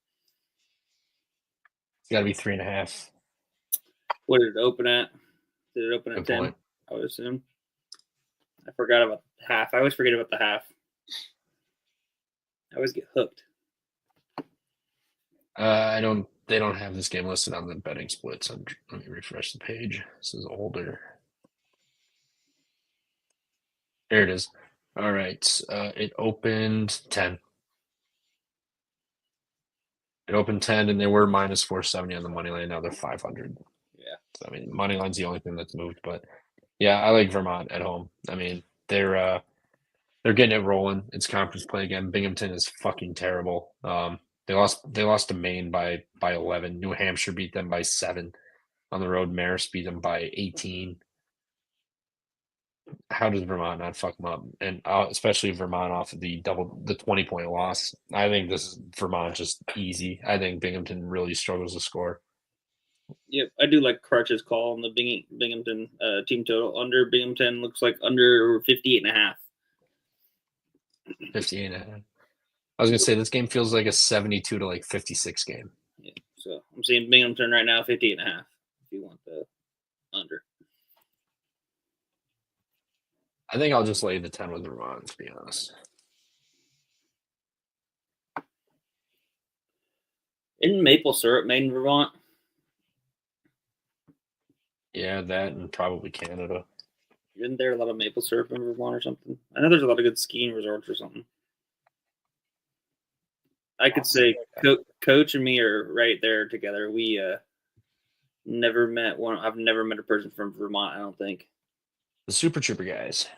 It's got to be 3.5. What did it open at? Did it open at Good 10? point. I would assume. I forgot about the half. I always forget about the half. I always get hooked. They don't have this game listed on the betting splits. Let me refresh the page. This is older. There it is. All right. It opened 10. It opened 10, and they were minus 470 on the money line. Now they're 500. Yeah. So, I mean, money line's the only thing that's moved. But yeah, I like Vermont at home. I mean, they're getting it rolling. It's conference play again. Binghamton is fucking terrible. They lost to Maine by 11. New Hampshire beat them by 7 on the road. Marist beat them by 18. How does Vermont not fuck them up? And especially Vermont off of the 20-point loss. I think this is Vermont just easy. I think Binghamton really struggles to score. Yep, I do like Crutch's call on the Binghamton team total. Under Binghamton looks like under 58.5. 58.5. I was gonna say this game feels like a 72 to 56 game. Yeah, so I'm seeing Binghamton right now 58.5. If you want the under. I think I'll just lay the 10 with Vermont, to be honest. Isn't maple syrup made in Vermont? Yeah, that and probably Canada. Isn't there a lot of maple syrup in Vermont or something? I know there's a lot of good skiing resorts or something. I could say Coach and me are right there together. We never met one. I've never met a person from Vermont, I don't think. The Super Trooper guys.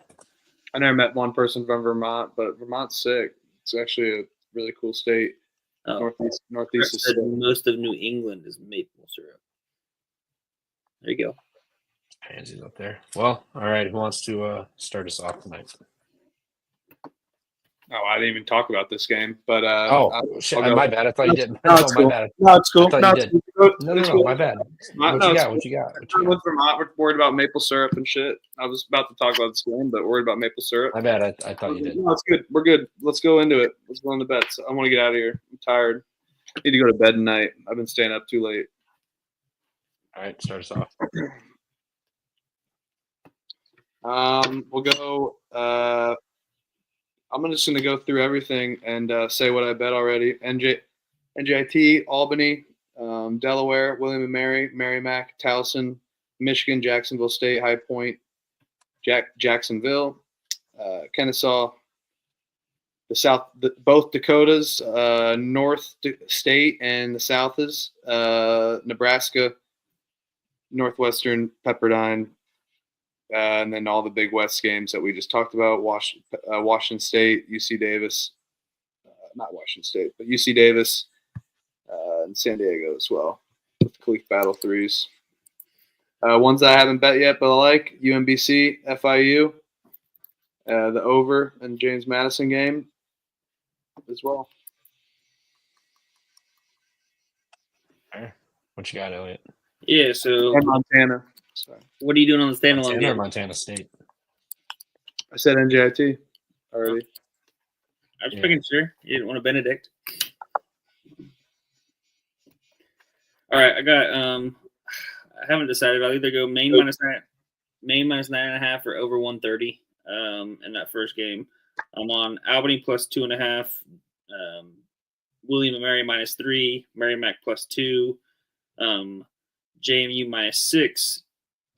I never met one person from Vermont, but Vermont's sick. It's actually a really cool state. Oh, Northeast is said sick. most of New England is maple syrup. There you go. Pansies up there. Well, all right. Who wants to start us off tonight? Oh, I didn't even talk about this game, but shit, I'll go. my bad. I thought you did. No, it's my cool. bad. No, it's cool. I thought No, you it's did. cool. No, my bad. What you got? What you got? With Vermont, we're worried about maple syrup and shit. I was about to talk about this game, but worried about maple syrup. My bad. I thought you did. No, it's good. We're good. Let's go into it. Let's go into bets. I want to get out of here. I'm tired. I need to go to bed tonight. I've been staying up too late. All right, start us off. We'll go. I'm just going to go through everything and say what I bet already. NJIT, Albany, Delaware, William & Mary, Merrimack, Towson, Michigan, Jacksonville State, High Point, Jacksonville, Kennesaw, both Dakotas, North State and the Souths, Nebraska, Northwestern, Pepperdine, and then all the Big West games that we just talked about, Washington State, UC Davis, not Washington State, but UC Davis, and San Diego as well, with Cleek Battle threes. Ones that I haven't bet yet, but I like, UMBC, FIU, the over and James Madison game as well. What you got, Elliot? Yeah, so And Montana. Sorry. what are you doing on the standalone Montana or game? Montana State? I said NJIT already. I was making sure you didn't want a Benedict. All right, I got. I haven't decided. I'll either go Maine minus 9.5 or over 130. In that first game, I'm on Albany plus 2.5. William & Mary minus 3. Merrimack plus 2. JMU minus 6.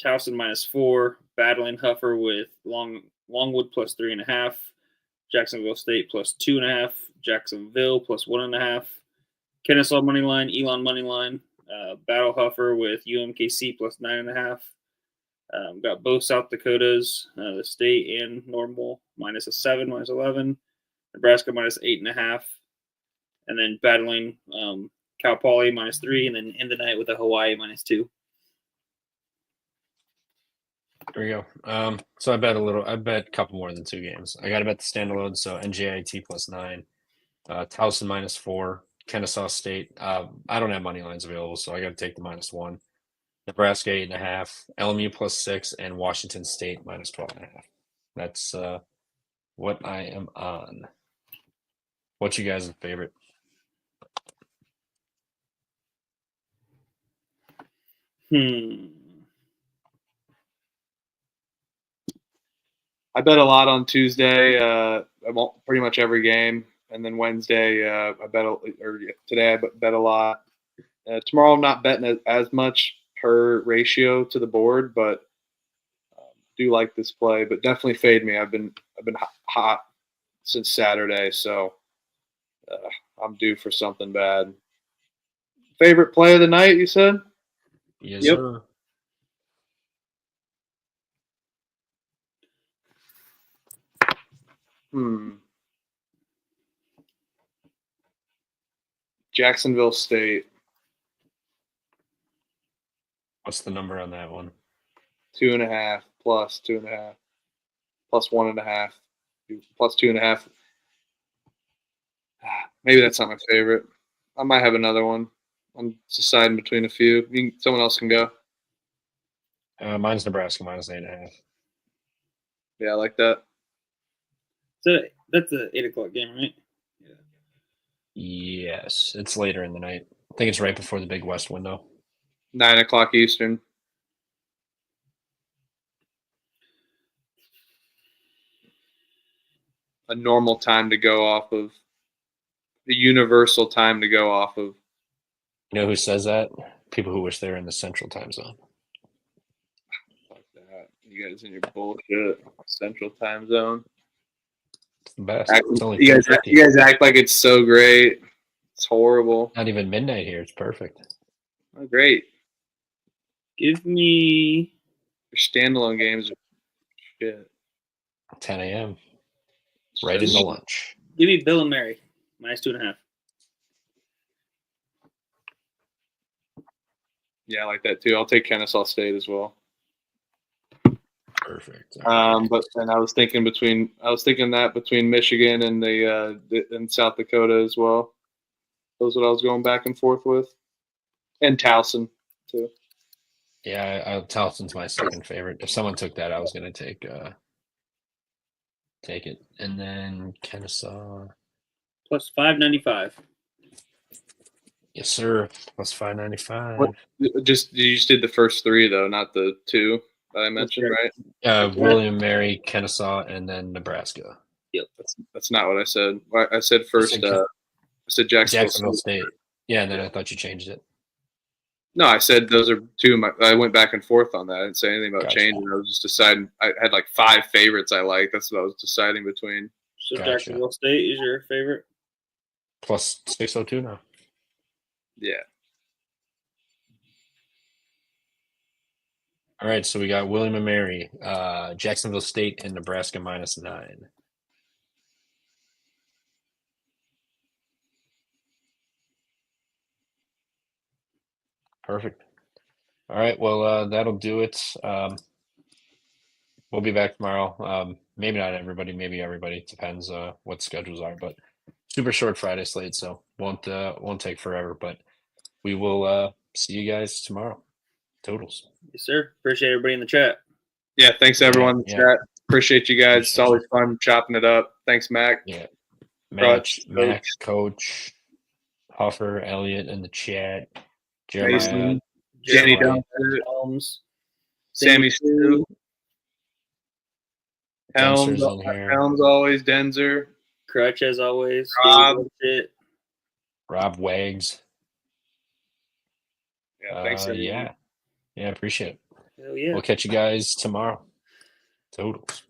Towson minus 4. Battling Huffer with Longwood plus 3.5. Jacksonville State plus 2.5. Jacksonville plus 1.5. Kennesaw money line. Elon money line. Battle Huffer with UMKC plus 9.5. Got both South Dakotas, the state and normal minus a 7, minus 11. Nebraska minus 8.5. And then battling Cal Poly minus 3, and then end the night with a Hawaii minus 2. There we go. So I bet a couple more than 2 games. I got to bet the standalone. So NJIT plus 9, Towson minus 4, Kennesaw State. I don't have money lines available, so I got to take the minus 1. Nebraska 8.5, LMU plus 6, and Washington State minus 12.5. That's what I am on. What's you guys' favorite? I bet a lot on Tuesday. Pretty much every game, and then Wednesday today I bet a lot. Tomorrow I'm not betting as much per ratio to the board, but do like this play. But definitely fade me. I've been hot since Saturday, so I'm due for something bad. Favorite play of the night, you said? Yes, Yep. sir. Jacksonville State. What's the number on that one? 2.5 plus 2.5 plus 1.5 plus 2.5. Maybe that's not my favorite. I might have another one. I'm deciding between a few. Someone else can go. Mine's Nebraska minus 8.5. Yeah, I like that. So that's the 8 o'clock game, right? Yes, it's later in the night. I think it's right before the Big West window. 9 o'clock Eastern. A normal time to go off of. The universal time to go off of. You know who says that? People who wish they were in the Central Time Zone. Fuck that. You guys in your bullshit. Central Time Zone. It's the best. Act, It's only you 2:50. guys act like it's so great. It's horrible. Not even midnight here. It's perfect. Oh, great. Give me Your standalone games are shit. 10 a.m. Right into lunch. give me Bill and Mary -2.5. Yeah, I like that too. I'll take Kennesaw State as well. Perfect. But I was thinking that between Michigan and and South Dakota as well. Those what I was going back and forth with, and Towson too. Yeah, Towson's my second favorite. If someone took that, I was gonna take it, and then Kennesaw. +595. Yes, sir. Plus 595. What? You just did the first three though, not the two that I mentioned, right? William Mary, Kennesaw, and then Nebraska. That's not what I said. I said first. I said Jacksonville State. Yeah, and then I thought you changed it. No, I said those are two. I went back and forth on that. I didn't say anything about Gotcha. changing. I was just deciding. I had like 5 favorites I liked. That's what I was deciding between. So Gotcha. Jacksonville State is your favorite? Plus 602 now. Yeah. All right, so we got William and Mary, Jacksonville State, and Nebraska -9. Perfect. All right, well, that'll do it. We'll be back tomorrow. Maybe not everybody, maybe everybody. It depends what schedules are, but super short Friday slate, so won't take forever. But we will see you guys tomorrow. Totals. Yes, sir. Appreciate everybody in the chat. Yeah. Thanks everyone in the Yeah. chat. Appreciate you guys. It's always fun chopping it up. Thanks, Mac. Yeah. Crutch, Max, Coach, Huffer, Elliot in the chat, Jeremiah, Mason, Jenny Jeremiah. Dunn, Holmes, Sammy Stu, Dempster's Helms, in here. Helms always, Denzer. Crutch as always. Rob. Shit. Rob Wags. Yeah, thanks. everyone. Yeah, appreciate it. Hell yeah. We'll catch you guys tomorrow. Totals.